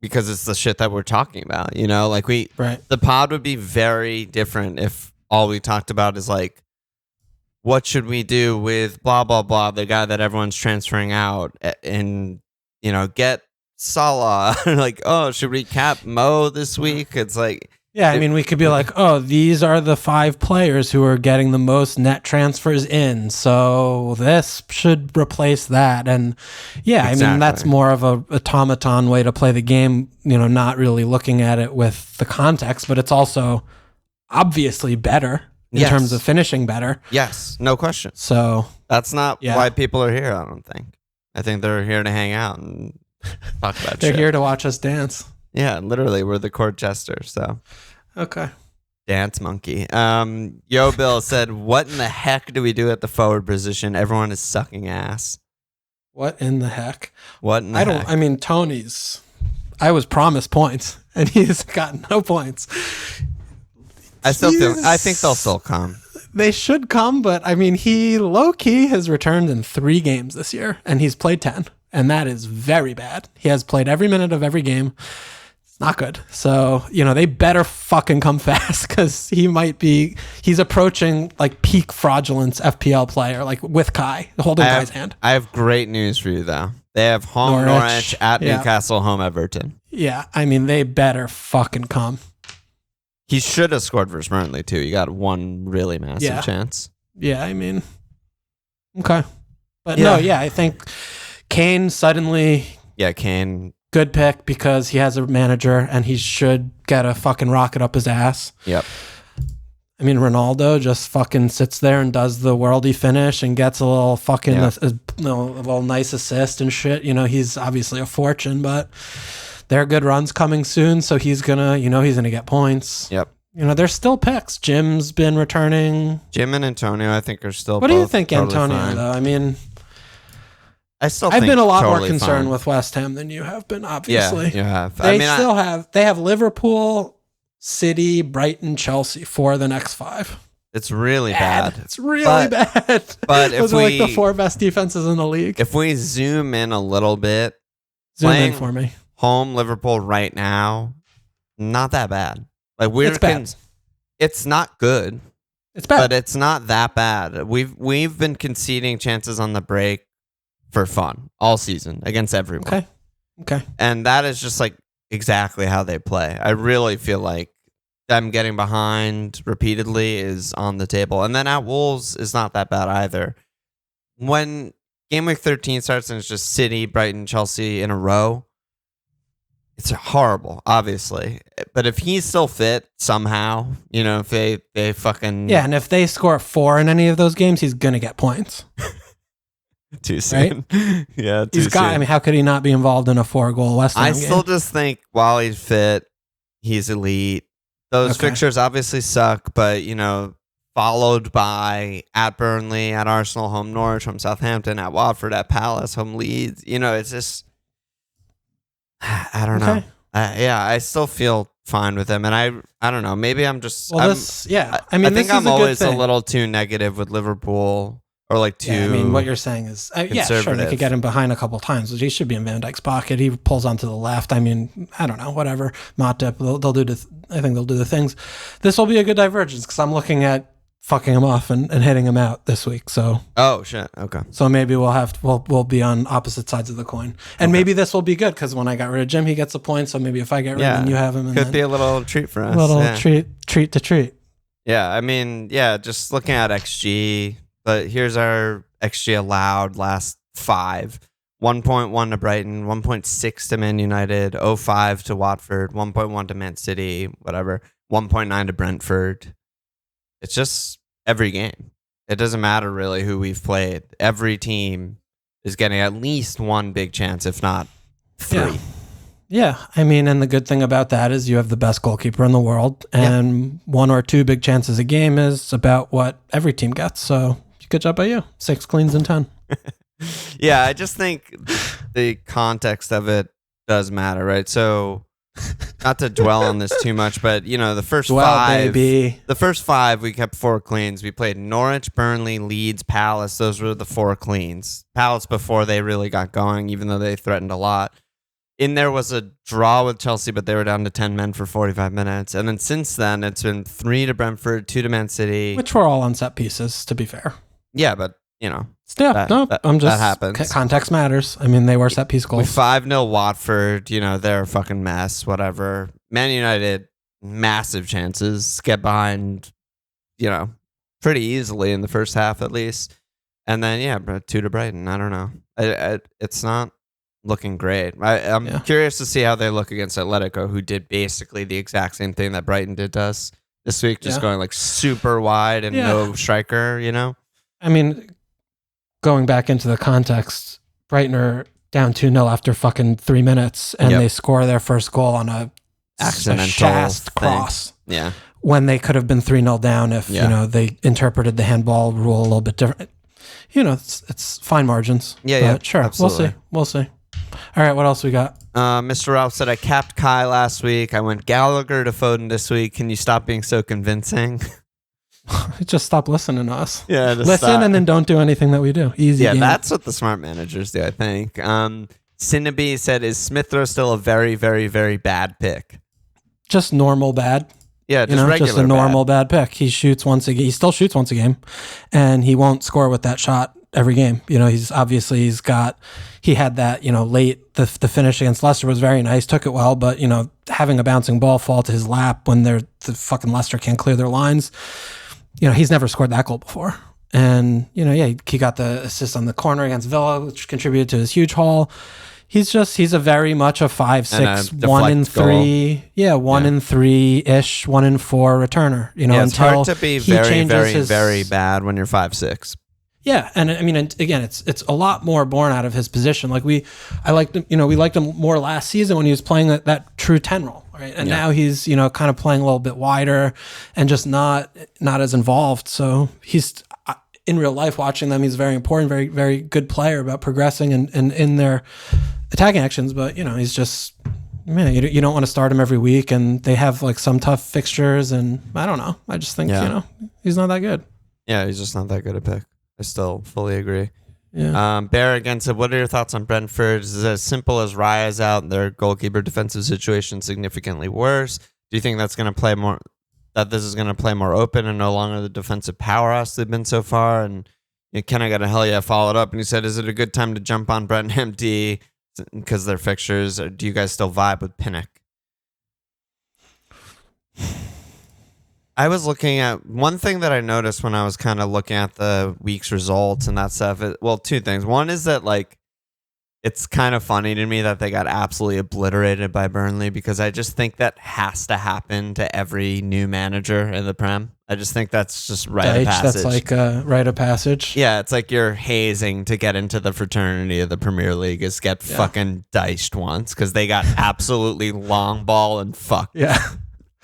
because it's the shit that we're talking about, like the pod would be very different if all we talked about is like, what should we do with blah, blah, blah, the guy that everyone's transferring out and, get Salah. Like, oh, should we cap Mo this week? It's like... Yeah, I mean, we could be like, oh, these are the 5 players who are getting the most net transfers in, so this should replace that. And yeah, exactly. I mean, that's more of a automaton way to play the game, not really looking at it with the context, but it's also obviously better in terms of finishing better. Yes, no question. So that's not why people are here, I don't think. I think they're here to hang out and talk about They're here to watch us dance. Yeah, literally, we're the court jester, so. Okay. Dance monkey. Yo Bill said, what in the heck do we do at the forward position? Everyone is sucking ass. What in the heck? What in the heck? I mean, Tony's, I was promised points, and he's got no points. I think they'll still come. They should come, but I mean, he low-key has returned in 3 games this year, and he's played 10, and that is very bad. He has played every minute of every game. It's not good. So, they better fucking come fast because he's approaching like peak fraudulence FPL player, like with Kai, holding Kai's hand. I have great news for you, though. They have home Norwich at Newcastle, home Everton. Yeah, I mean, they better fucking come. He should have scored versus Burnley, too. He got one really massive chance. Yeah, I mean, okay. But I think Kane suddenly... Yeah, Kane... Good pick because he has a manager and he should get a fucking rocket up his ass. Yep. I mean, Ronaldo just fucking sits there and does the worldy finish and gets a little fucking a little nice assist and shit. He's obviously a fortune, but... There are good runs coming soon, so he's gonna, he's gonna get points. Yep. There's still picks. Jim's been returning. Jim and Antonio, I think, are still. What do you think, totally Antonio? Fine. Though, I mean, I've been a lot totally more concerned fine. with West Ham than you have been. Obviously, yeah, you have. They have Liverpool, City, Brighton, Chelsea for the next 5. It's really bad. It's really bad. But those are like the 4 best defenses in the league. If we zoom in a little bit, zoom in for me. Home Liverpool right now, not that bad. Like it's bad. It's not good. It's bad, but it's not that bad. We've been conceding chances on the break for fun all season against everyone. Okay. And that is just like exactly how they play. I really feel like them getting behind repeatedly is on the table. And then at Wolves is not that bad either. When game week 13 starts and it's just City, Brighton, Chelsea in a row, it's horrible, obviously. But if he's still fit somehow, if they fucking... Yeah, and if they score 4 in any of those games, he's going to get points. Too soon. Right? Yeah, too soon. I mean, how could he not be involved in a 4-goal West Ham game? I still just think while he's fit, he's elite. Those fixtures obviously suck, but, followed by at Burnley, at Arsenal, home Norwich, home Southampton, at Watford, at Palace, home Leeds. It's just... I don't know. I still feel fine with him, and I don't know. Maybe I'm just. Well, I think I'm always a little too negative with Liverpool, or like too. Yeah, I mean, what you're saying is, sure, they could get him behind a couple times, but he should be in Van Dijk's pocket. He pulls onto the left. I mean, I don't know, whatever. Matip, they'll do. I think they'll do the things. This will be a good divergence because I'm looking at fucking him off and hitting him out this week. So shit, okay. So maybe we'll be on opposite sides of the coin, and maybe this will be good because when I got rid of Jim, he gets a point. So maybe if I get rid of him, you have him. And could be a little treat for us. A little treat to treat. Yeah, I mean, just looking at XG, But here's our XG allowed last 5. 1.1 to Brighton, 1.6 to Man United, 0.5 to Watford, 1.1 to Man City, whatever, 1.9 to Brentford. It's just every game. It doesn't matter really who we've played. Every team is getting at least one big chance, if not 3. Yeah. I mean, and the good thing about that is you have the best goalkeeper in the world, and 1 or 2 big chances a game is about what every team gets. So good job by you. 6 cleans in 10. Yeah, I just think the context of it does matter, right? So, not to dwell on this too much, but the first 5, baby. The first 5 we kept 4 cleans. We played Norwich, Burnley, Leeds, Palace. Those were the 4 cleans. Palace before they really got going, even though they threatened a lot. In there was a draw with Chelsea, but they were down to 10 men for 45 minutes. And then since then, it's been 3 to Brentford, 2 to Man City, which were all on set pieces, to be fair. Yeah, but that happens. Context matters. I mean, they were set piece goals. 5-0 Watford, they're a fucking mess, whatever. Man United, massive chances, get behind, pretty easily in the first half at least. And then, 2 to Brighton. I don't know. It's not looking great. I'm curious to see how they look against Atletico, who did basically the exact same thing that Brighton did to us this week, just going like super wide and no striker, I mean, going back into the context, Brighton are down 2-0 after fucking 3 minutes, and they score their first goal on a shast cross. Yeah. When they could have been 3-0 down if, they interpreted the handball rule a little bit different. It's fine margins. Yeah, sure. Absolutely. We'll see. All right, what else we got? Mr. Ralph said, I capped Kai last week. I went Gallagher to Foden this week. Can you stop being so convincing? Just stop listening to us. Yeah, listen stop. And then don't do anything that we do. Easy. Yeah, game. That's what the smart managers do, I think. Cinnabee said, is Smith Rowe still a very, very, very bad pick? Just normal bad. Yeah, just a normal bad pick. He shoots once a game. He still shoots once a game, and he won't score with that shot every game. He had that, late, the finish against Leicester was very nice, took it well, but, having a bouncing ball fall to his lap when the fucking Leicester can't clear their lines, he's never scored that goal before. And, he got the assist on the corner against Villa, which contributed to his huge haul. He's a very much a 5-6, 1 in 3. Yeah, 1 in 3-ish, 1 in 4 returner. It's hard to be very, very, very bad when you're 5'6". Yeah, and I mean, again, it's a lot more born out of his position. Like we liked him more last season when he was playing that true 10 role, right? And now he's kind of playing a little bit wider and just not as involved. So he's in real life watching them. He's very important, very very good player about progressing and in their attacking actions. But he's just you don't want to start him every week, and they have like some tough fixtures, and I don't know. I just think he's not that good. Yeah, he's just not that good a pick. I still fully agree. Yeah. Bear again said, what are your thoughts on Brentford? Is it as simple as Raya's out and their goalkeeper defensive situation significantly worse? Do you think that's going to play more, that this is going to play more open and no longer the defensive powerhouse they've been so far? And Kenna got a hell yeah followed up, and he said, is it a good time to jump on Brent and MD because they're fixtures? Or do you guys still vibe with Pinnock? I was looking at one thing that I noticed when I was kind of looking at the week's results and that stuff. Well, 2 things. One is that it's kind of funny to me that they got absolutely obliterated by Burnley, because I just think that has to happen to every new manager in the Prem. I just think that's just rite of passage. That's like a rite of passage. Yeah, it's like you're hazing to get into the fraternity of the Premier League is get fucking diced once, because they got absolutely long ball and fucked. Yeah.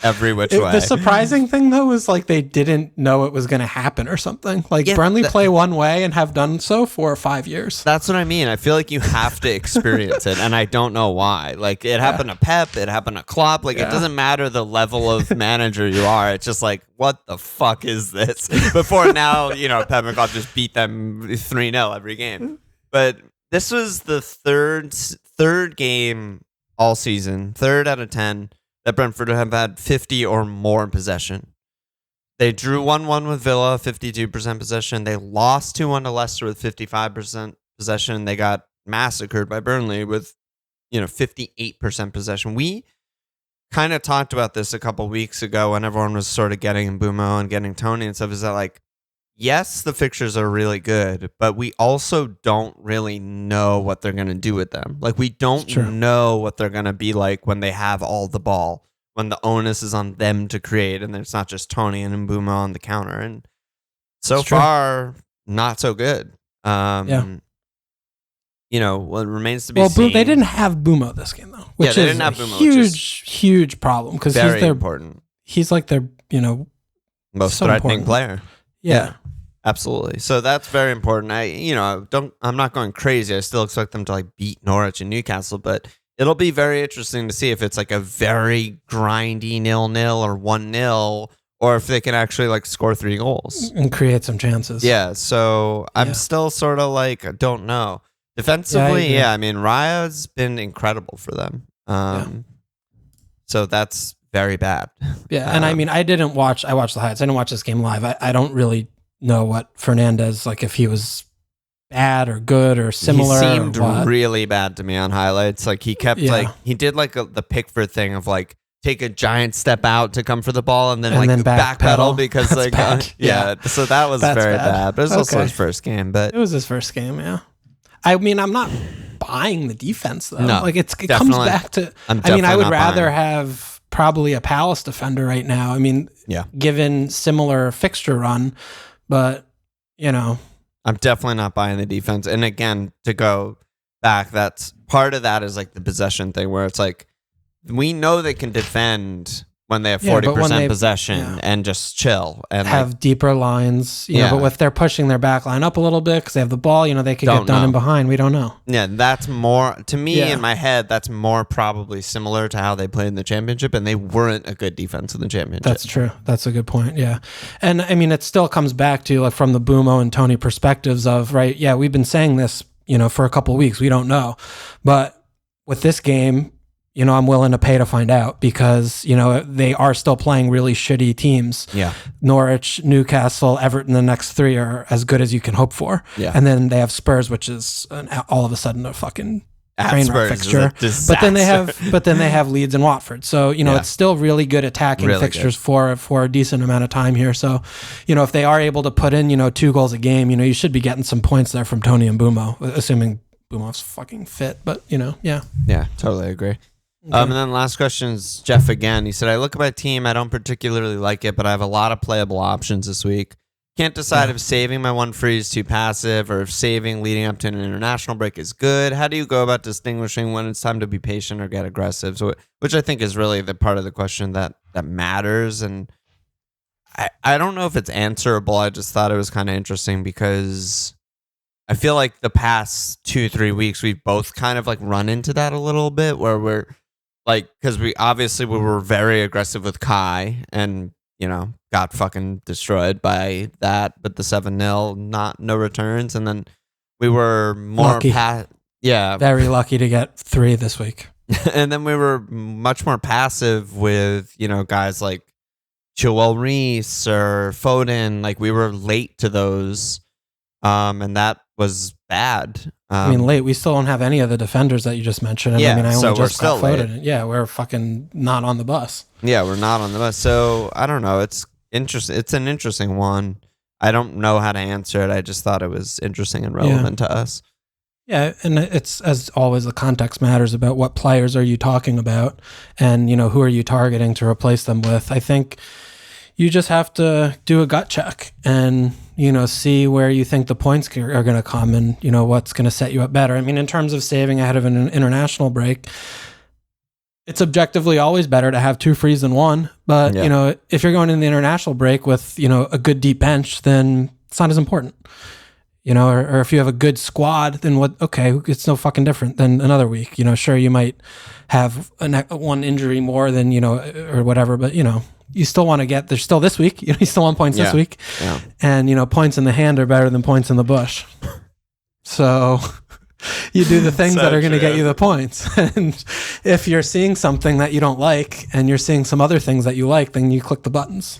Every which way. The surprising thing, though, is like they didn't know it was going to happen or something. Like Burnley play one way and have done so for 5 years. That's what I mean. I feel like you have to experience it, and I don't know why. Like it happened to Pep, it happened to Klopp. Like it doesn't matter the level of manager you are. It's just like, what the fuck is this? Before now, Pep and Klopp just beat them 3-0 every game. But this was the third game all season, 3rd out of 10. That Brentford have had 50 or more in possession. They drew 1-1 with Villa, 52% possession. They lost 2-1 to Leicester with 55% possession. They got massacred by Burnley with, 58% possession. We kind of talked about this a couple weeks ago when everyone was sort of getting Mbumo and getting Tony and stuff. Is that like, yes, the fixtures are really good, but we also don't really know what they're going to do with them. Like, we don't know what they're going to be like when they have all the ball, when the onus is on them to create, and it's not just Tony and Mbuma on the counter. And so far, not so good. You know, what remains to be seen. Well, they didn't have Bumo this game, though, which they is didn't have a Bumo, huge problem, because he's important. He's like their, most threatening player. Yeah, absolutely. So that's very important. I'm not going crazy. I still expect them to like beat Norwich and Newcastle, but it'll be very interesting to see if it's like a very grindy 0-0 or 1-0, or if they can actually like score 3 goals and create some chances. Yeah. So I'm still sort of like, I don't know. Defensively, I mean, Raya's been incredible for them. So that's very bad. Yeah, and I mean, I watched the highlights. I didn't watch this game live. I don't really know what Fernandez, like, if he was bad or good or similar. He seemed really bad to me on highlights. Like, he kept like, he did like the Pickford thing of like, take a giant step out to come for the ball and then backpedal because that's bad. So that was very bad. But it was also his first game. But it was his first game. Yeah. I mean, I'm not buying the defense though. No, like it comes back to. I would rather have probably a Palace defender right now. I mean, given similar fixture run, but I'm definitely not buying the defense. And again, to go back, that's part of that is like the possession thing where it's like, we know they can defend when they have 40% possession and just chill and have deeper lines, but if they're pushing their back line up a little bit because they have the ball, they could get done in behind. We don't know. Yeah, that's more, to me in my head, that's more probably similar to how they played in the championship, and they weren't a good defense in the championship. That's true. That's a good point. Yeah. And I mean, it still comes back to like from the Bumo and Tony perspectives of, right, we've been saying this, for a couple of weeks. We don't know. But with this game, I'm willing to pay to find out because, they are still playing really shitty teams. Yeah. Norwich, Newcastle, Everton, the next 3 are as good as you can hope for. Yeah. And then they have Spurs, which is all of a sudden a fucking train wreck fixture. But then they have Leeds and Watford. So, it's still really good attacking fixtures for a decent amount of time here. So, if they are able to put in, 2 goals a game, you should be getting some points there from Tony and Bumo, assuming Bumo's fucking fit. But, yeah. Yeah, totally agree. Okay. And then last question is Jeff again. He said, I look at my team. I don't particularly like it, but I have a lot of playable options this week. Can't decide if saving my one free is too passive or if saving leading up to an international break is good. How do you go about distinguishing when it's time to be patient or get aggressive? So, which I think is really the part of the question that matters. And I don't know if it's answerable. I just thought it was kind of interesting because I feel like the past 2-3 weeks, we've both kind of like run into that a little bit where we're like, because we were very aggressive with Kai and, got fucking destroyed by that, but the 7-0, no returns. And then we were more, very lucky to get 3 this week. And then we were much more passive with, guys like Chilwell Reese or Foden. Like we were late to those. And that was bad. Late. We still don't have any of the defenders that you just mentioned. And I only just got Foden. Yeah, we're fucking not on the bus. Yeah, we're not on the bus. So I don't know. It's interesting. It's an interesting one. I don't know how to answer it. I just thought it was interesting and relevant to us. Yeah, and it's, as always, the context matters about what players are you talking about and, who are you targeting to replace them with. I think you just have to do a gut check and, see where you think the points are going to come and, what's going to set you up better. I mean, in terms of saving ahead of an international break, it's objectively always better to have 2 frees than 1. But, if you're going in the international break with, a good deep bench, then it's not as important. Or if you have a good squad, then it's no fucking different than another week. Sure, you might have one injury more than, or whatever, but, you still want to get, there's still this week, you still want points this week. Yeah. And, points in the hand are better than points in the bush. So you do the things that are going to get you the points. And if you're seeing something that you don't like and you're seeing some other things that you like, then you click the buttons.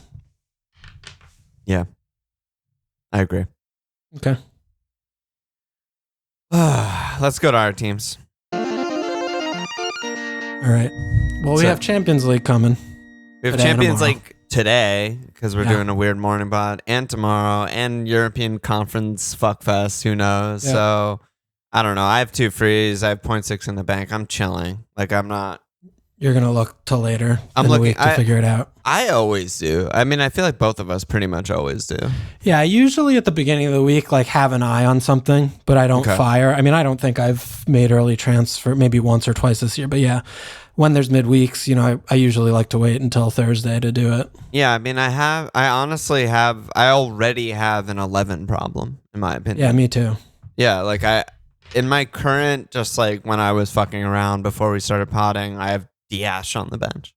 Yeah, I agree. Okay. Let's go to our teams. All right. Well, we have Champions League coming. We have Champions League today because we're doing a weird morning pod, and tomorrow, and European Conference fuckfest. Who knows? Yeah. So I don't know. I have 2 frees. I have 0.6 in the bank. I'm chilling. Like I'm not. You're gonna look till later in the week to figure it out. I always do. I mean, I feel like both of us pretty much always do. Yeah, I usually at the beginning of the week like have an eye on something, but I don't fire. I mean, I don't think I've made early transfer maybe once or twice this year, but yeah, when there's midweeks, I usually like to wait until Thursday to do it. Yeah, I mean, I already have an 11 problem in my opinion. Yeah, me too. Yeah, like in my current, just like when I was fucking around before we started potting, I have Diash on the bench.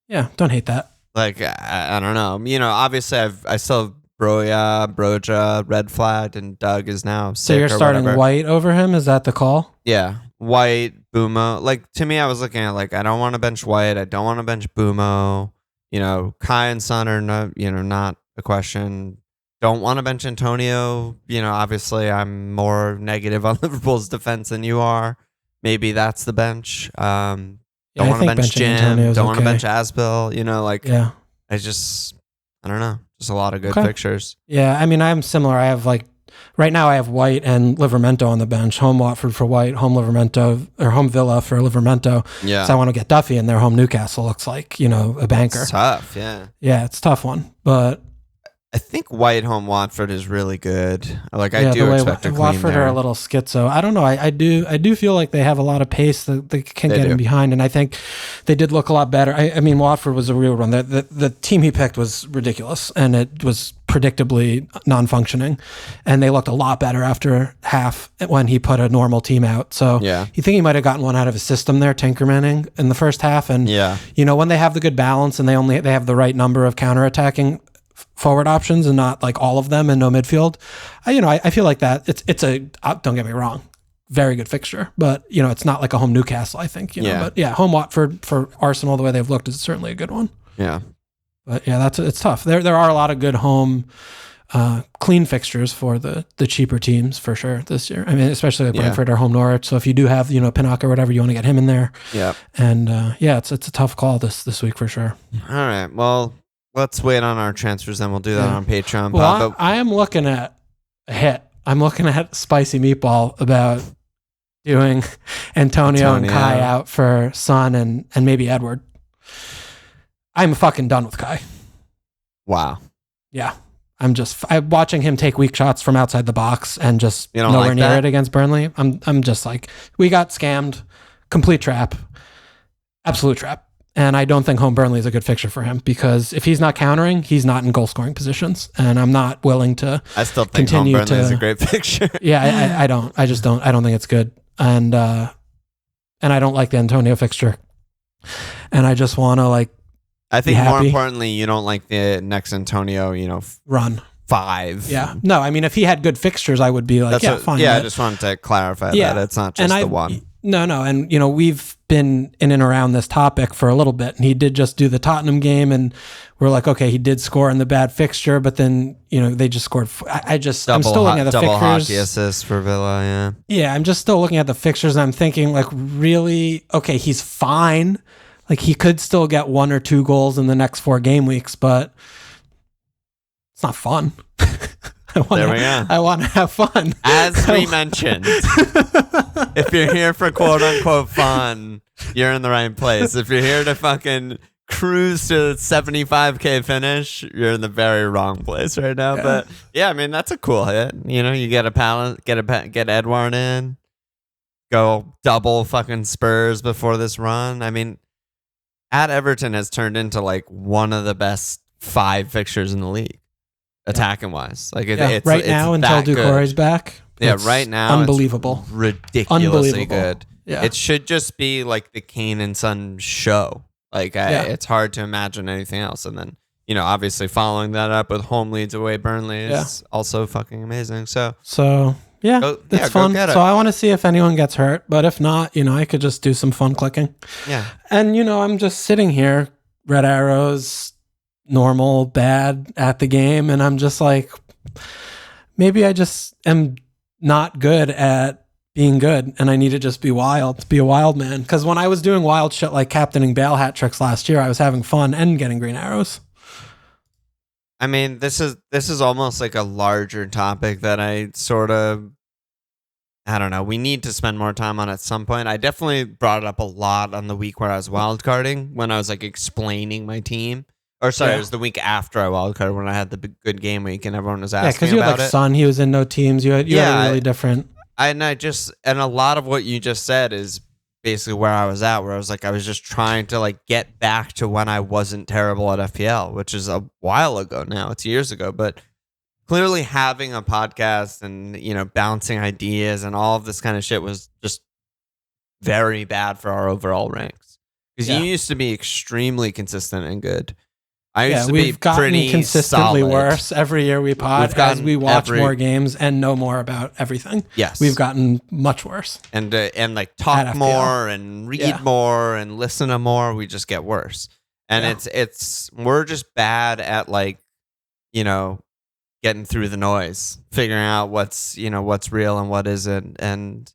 Yeah, don't hate that. Like, I don't know. Obviously I still have Broja, red flagged, and Doug is now sick. So you're starting White over him? Is that the call? Yeah. White, Bumo. Like, to me, I was looking at, like, I don't want to bench White. I don't want to bench Bumo. Kai and Son are not a question. Don't want to bench Antonio. Obviously I'm more negative on Liverpool's defense than you are. Maybe that's the bench. Don't want to bench Jim. Don't want to bench Asbill. I don't know. Just a lot of good fixtures. Yeah, I mean, I'm similar. I have right now I have White and Livermento on the bench. Home Watford for White, home Livermento, or home Villa for Livermento. Yeah. So I want to get Duffy in there. Home Newcastle looks like, a banker. It's tough, yeah. Yeah, it's a tough one. But I think White home Watford is really good. Like I do expect a clean Watford there. Are a little schizo. I don't know. I do feel like they have a lot of pace that they can get in behind, and I think they did look a lot better. I mean, Watford was a real run. The team he picked was ridiculous, and it was predictably non-functioning, and they looked a lot better after half when he put a normal team out. So you think he might have gotten one out of his system there, Tinkermanning, in the first half, and when they have the good balance and they have the right number of counterattacking forward options and not like all of them and no midfield. I feel like that it's a don't get me wrong, very good fixture, but it's not like a home Newcastle, I think, but home Watford for Arsenal, the way they've looked, is certainly a good one. Yeah. But yeah, it's tough. There are a lot of good home clean fixtures for the cheaper teams for sure this year. I mean, especially like Brentford or home Norwich. So if you do have, Pinnock or whatever, you want to get him in there. Yeah. And it's a tough call this week for sure. All right. Well, let's wait on our transfers, then we'll do that on Patreon. Well, I am looking at a hit. I'm looking at Spicy Meatball about doing Antonio and Kai out for Son and maybe Edward. I'm fucking done with Kai. Wow. Yeah. I'm watching him take weak shots from outside the box and just nowhere near it against Burnley. I'm just like, we got scammed. Complete trap. Absolute trap. And I don't think home Burnley is a good fixture for him, because if he's not countering, he's not in goal scoring positions, and I'm not willing to. I still think home Burnley is a great fixture. Yeah, I don't. I just don't. I don't think it's good, and I don't like the Antonio fixture, and I just want to I think more importantly, you don't like the next Antonio, run 5. Yeah, no, I mean, if he had good fixtures, I would be like, fine. Yeah, I just wanted to clarify that it's not just the one. No, and we've been in and around this topic for a little bit, and he did just do the Tottenham game, and we're like, okay, he did score in the bad fixture, but then they just scored. I'm still looking at the double fixtures. Hockey assist for Villa, yeah. Yeah, I'm just still looking at the fixtures, and I'm thinking, like, really, okay, he's fine. Like, he could still get 1 or 2 goals in the next 4 game weeks, but it's not fun. I want to have fun. As we mentioned, if you're here for quote unquote fun, you're in the right place. If you're here to fucking cruise to 75K finish, you're in the very wrong place right now. Yeah. But yeah, I mean, that's a cool hit. You get a pallet, get Edouard in, go double fucking Spurs before this run. I mean, at Everton has turned into like one of the best 5 fixtures in the league. Attacking wise, it's right now until Doucouré's back. Yeah, right now, unbelievable, ridiculously good. Yeah, it should just be like the Kane and Son show. It's hard to imagine anything else. And then obviously following that up with home Leeds away Burnley is also fucking amazing. So it's fun. So I want to see if anyone gets hurt, but if not, I could just do some fun clicking. Yeah, and I'm just sitting here, red arrows. Normal bad at the game, and I'm just like, maybe I just am not good at being good, and I need to just be a wild man. Because when I was doing wild shit like captaining Bale hat tricks last year, I was having fun and getting green arrows. I mean, this is almost like a larger topic that I don't know. We need to spend more time on at some point. I definitely brought it up a lot on the week where I was wildcarding, when I was like explaining my team. Or sorry, It was the week after I wildcarded, when I had the good game week and everyone was asking about it. Yeah, because you had like Son, he was in no teams. You had a really different. And a lot of what you just said is basically where I was at, where I was like, I was just trying to like get back to when I wasn't terrible at FPL, which is a while ago now. It's years ago, but clearly having a podcast and, bouncing ideas and all of this kind of shit was just very bad for our overall ranks. Because you used to be extremely consistent and good. I used to be pretty consistently solid. Worse every year we pod as we watch more games and know more about everything. Yes, we've gotten much worse. And like talk more and read more and listen to more. We just get worse. And we're just bad at like, getting through the noise, figuring out what's real and what isn't. And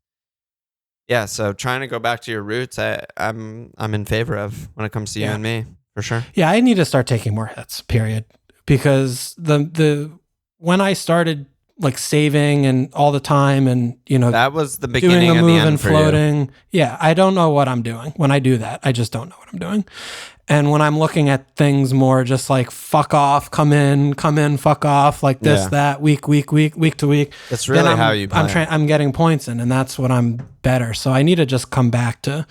yeah, so trying to go back to your roots, I'm in favor of when it comes to you and me. For sure. Yeah, I need to start taking more hits, period. Because when I started like saving and all the time and, that was the beginning doing a of move the end and floating. Yeah, I don't know what I'm doing. When I do that, I just don't know what I'm doing. And when I'm looking at things more just like fuck off, come in, fuck off, like this, that, week to week. That's really how you play. I'm getting points in, and that's what I'm better. So I need to just come back to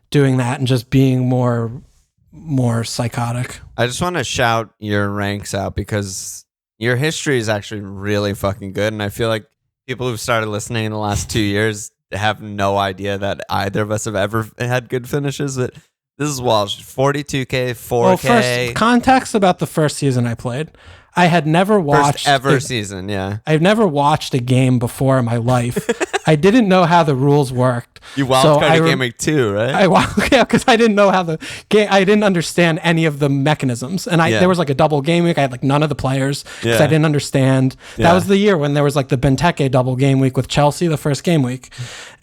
doing that and just being more psychotic. I just want to shout your ranks out because your history is actually really fucking good, and I feel like people who've started listening in the last 2 years have no idea that either of us have ever had good finishes. But this is Walsh, 42k, 4k. Well, first context about the first season I played. I had never watched season. Yeah, I've never watched a game before in my life. I didn't know how the rules worked. You wildcarded game week 2, right? Because I didn't know how the game. I didn't understand any of the mechanisms, and there was like a double game week. I had like none of the players because I didn't understand. That was the year when there was like the Benteke double game week with Chelsea, the first game week,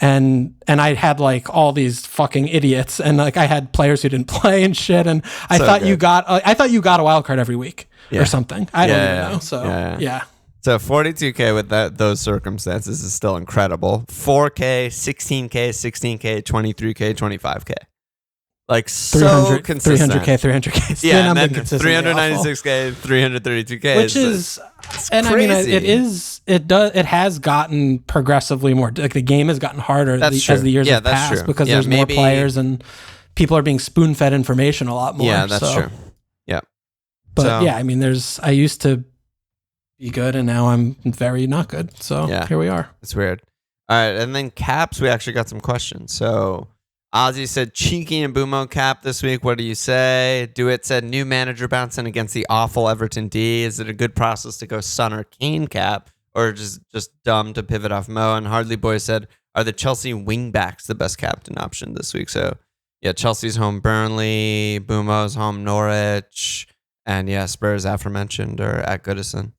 and I had like all these fucking idiots, and like I had players who didn't play and shit, and I thought you got a wild card every week. Or something. I don't even know. So, yeah. So 42k with those circumstances is still incredible. 4k, 16k, 16k, 23k, 25k. Like so consistent. 300k. Yeah, and then 396k, 332k. Which is, and crazy. I mean, it has gotten progressively more. Like the game has gotten harder as the years have passed because there's more players and people are being spoon-fed information a lot more. Yeah, that's true. But I mean, I used to be good and now I'm very not good. So here we are. It's weird. All right. And then caps, we actually got some questions. So Ozzy said Cheeky and Boomo cap this week. What do you say? Dewitt said new manager bouncing against the awful Everton D. Is it a good process to go Son or Kane cap or just dumb to pivot off Mo? And Hardly Boy said, are the Chelsea wingbacks the best captain option this week? So yeah, Chelsea's home Burnley, Boomo's home Norwich. And Spurs aforementioned are at Goodison.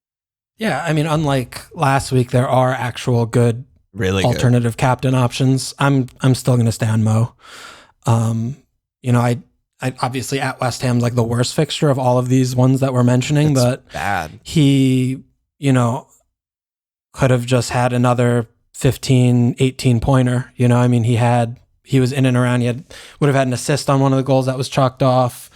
Yeah, I mean, unlike last week, there are actual good, really alternative captain options. I'm still going to stay on Mo. I obviously at West Ham's like the worst fixture of all of these ones that we're mentioning, but bad. He, could have just had another 15, 18 pointer. I mean, he was in and around. Would have had an assist on one of the goals that was chalked off.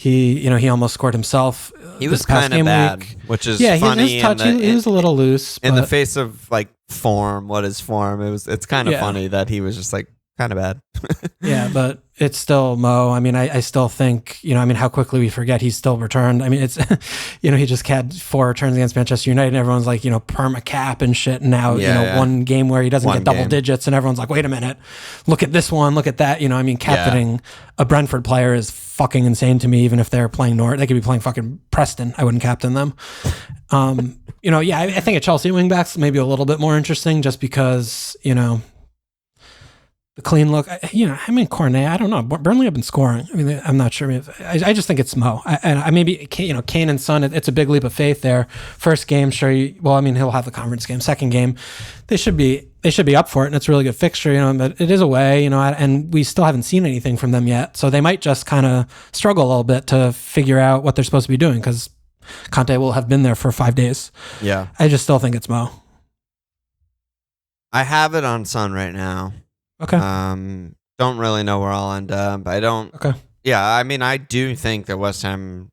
He almost scored himself. He was kind of bad, which is funny. His touch, he was a little loose. In the face of like form, what is form? It's kind of funny that he was just like kind of bad. Yeah, but it's still Mo. I mean, I still think, how quickly we forget he's still returned. I mean, it's, he just had 4 returns against Manchester United and everyone's like, perma cap and shit. And now, one game where he doesn't get double digits and everyone's like, wait a minute, look at this one, look at that. Captaining a Brentford player is fucking insane to me, even if they're playing North. They could be playing fucking Preston. I wouldn't captain them. I think at Chelsea wingbacks maybe a little bit more interesting just because, the clean look. Cornet, I don't know. Burnley have been scoring. I mean, I'm not sure. I just think it's Mo. Maybe Kane and Son. It's a big leap of faith there. First game, sure. He'll have the conference game. Second game, they should be up for it, and it's a really good fixture. But it is away. And we still haven't seen anything from them yet. So they might just kind of struggle a little bit to figure out what they're supposed to be doing because Conte will have been there for 5 days. Yeah, I just still think it's Mo. I have it on Son right now. Okay. Don't really know where I'll end up. I don't. Okay. Yeah, I do think that West Ham,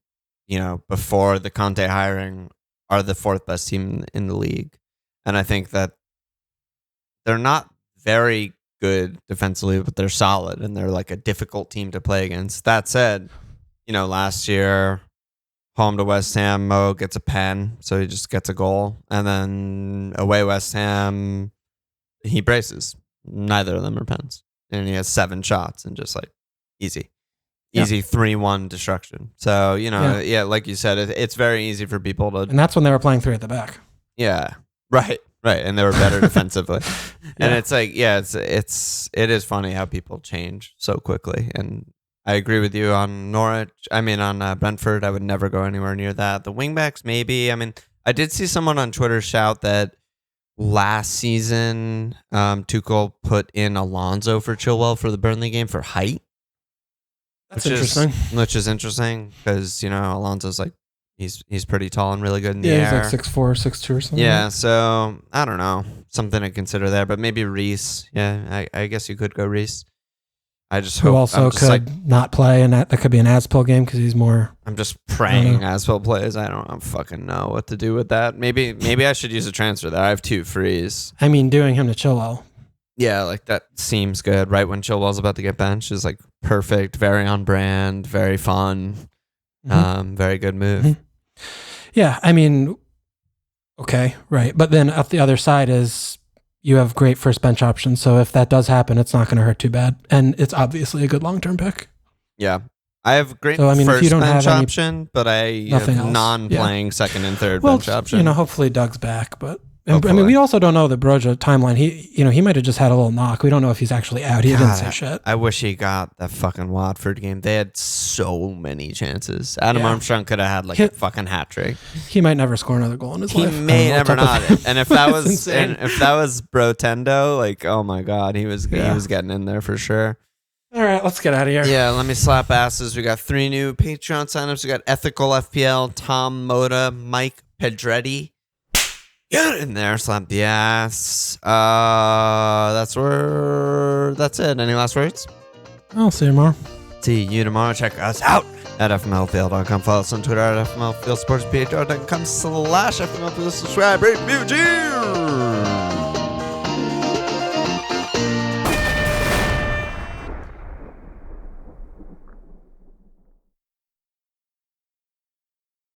before the Conte hiring, are the 4th best team in the league, and I think that they're not very good defensively, but they're solid, and they're like a difficult team to play against. That said, last year, home to West Ham, Mo gets a pen, so he just gets a goal, and then away West Ham, he braces. Neither of them are pens. And he has 7 shots and just like easy 3-1 destruction. So, like you said, it's very easy for people to. And that's when they were playing 3 at the back. Yeah. Right. And they were better defensively. And it's like, it is funny how people change so quickly. And I agree with you on Brentford. I would never go anywhere near that. The wingbacks, maybe. I did see someone on Twitter shout that last season, Tuchel put in Alonso for Chilwell for the Burnley game for height. That's interesting. Which is interesting because Alonso's like he's pretty tall and really good in the air. Yeah, he's like 6'4", 6'2" or something. Yeah, so I don't know, something to consider there, but maybe Reece. Yeah, I guess you could go Reece. I just hope. Who also could not play, and that could be an Aspel game because he's more. I'm just praying Aspel plays. I don't fucking know what to do with that. Maybe I should use a transfer there. I have 2 frees. Doing him to Chilwell. Yeah, like that seems good. Right when Chilwell's about to get benched is like perfect, very on brand, very fun, very good move. Mm-hmm. Yeah, okay, right. But then up the other side is. You have great first bench options, so if that does happen, it's not going to hurt too bad, and it's obviously a good long-term pick. Yeah, I have great first if you don't bench have option, but I have non-playing second and third bench option. Hopefully Doug's back, but we also don't know the Broja timeline. He might have just had a little knock. We don't know if he's actually out. He didn't say shit. I wish he got that fucking Watford game. They had so many chances. Adam Armstrong could have had like a fucking hat trick. He might never score another goal in his life. He may never not. And if that was Brotendo, like oh my god, he was getting in there for sure. All right, let's get out of here. Yeah, let me slap asses. We got 3 new Patreon signups. We got Ethical FPL, Tom Moda, Mike Pedretti. Get in there, slap the ass. That's it. Any last words? I'll see you tomorrow. See you tomorrow. Check us out at FMLFPL.com. Follow us on Twitter at FMLFPL Sports, PHR.com/FMLFPL. Subscribe, rate, review. Cheers!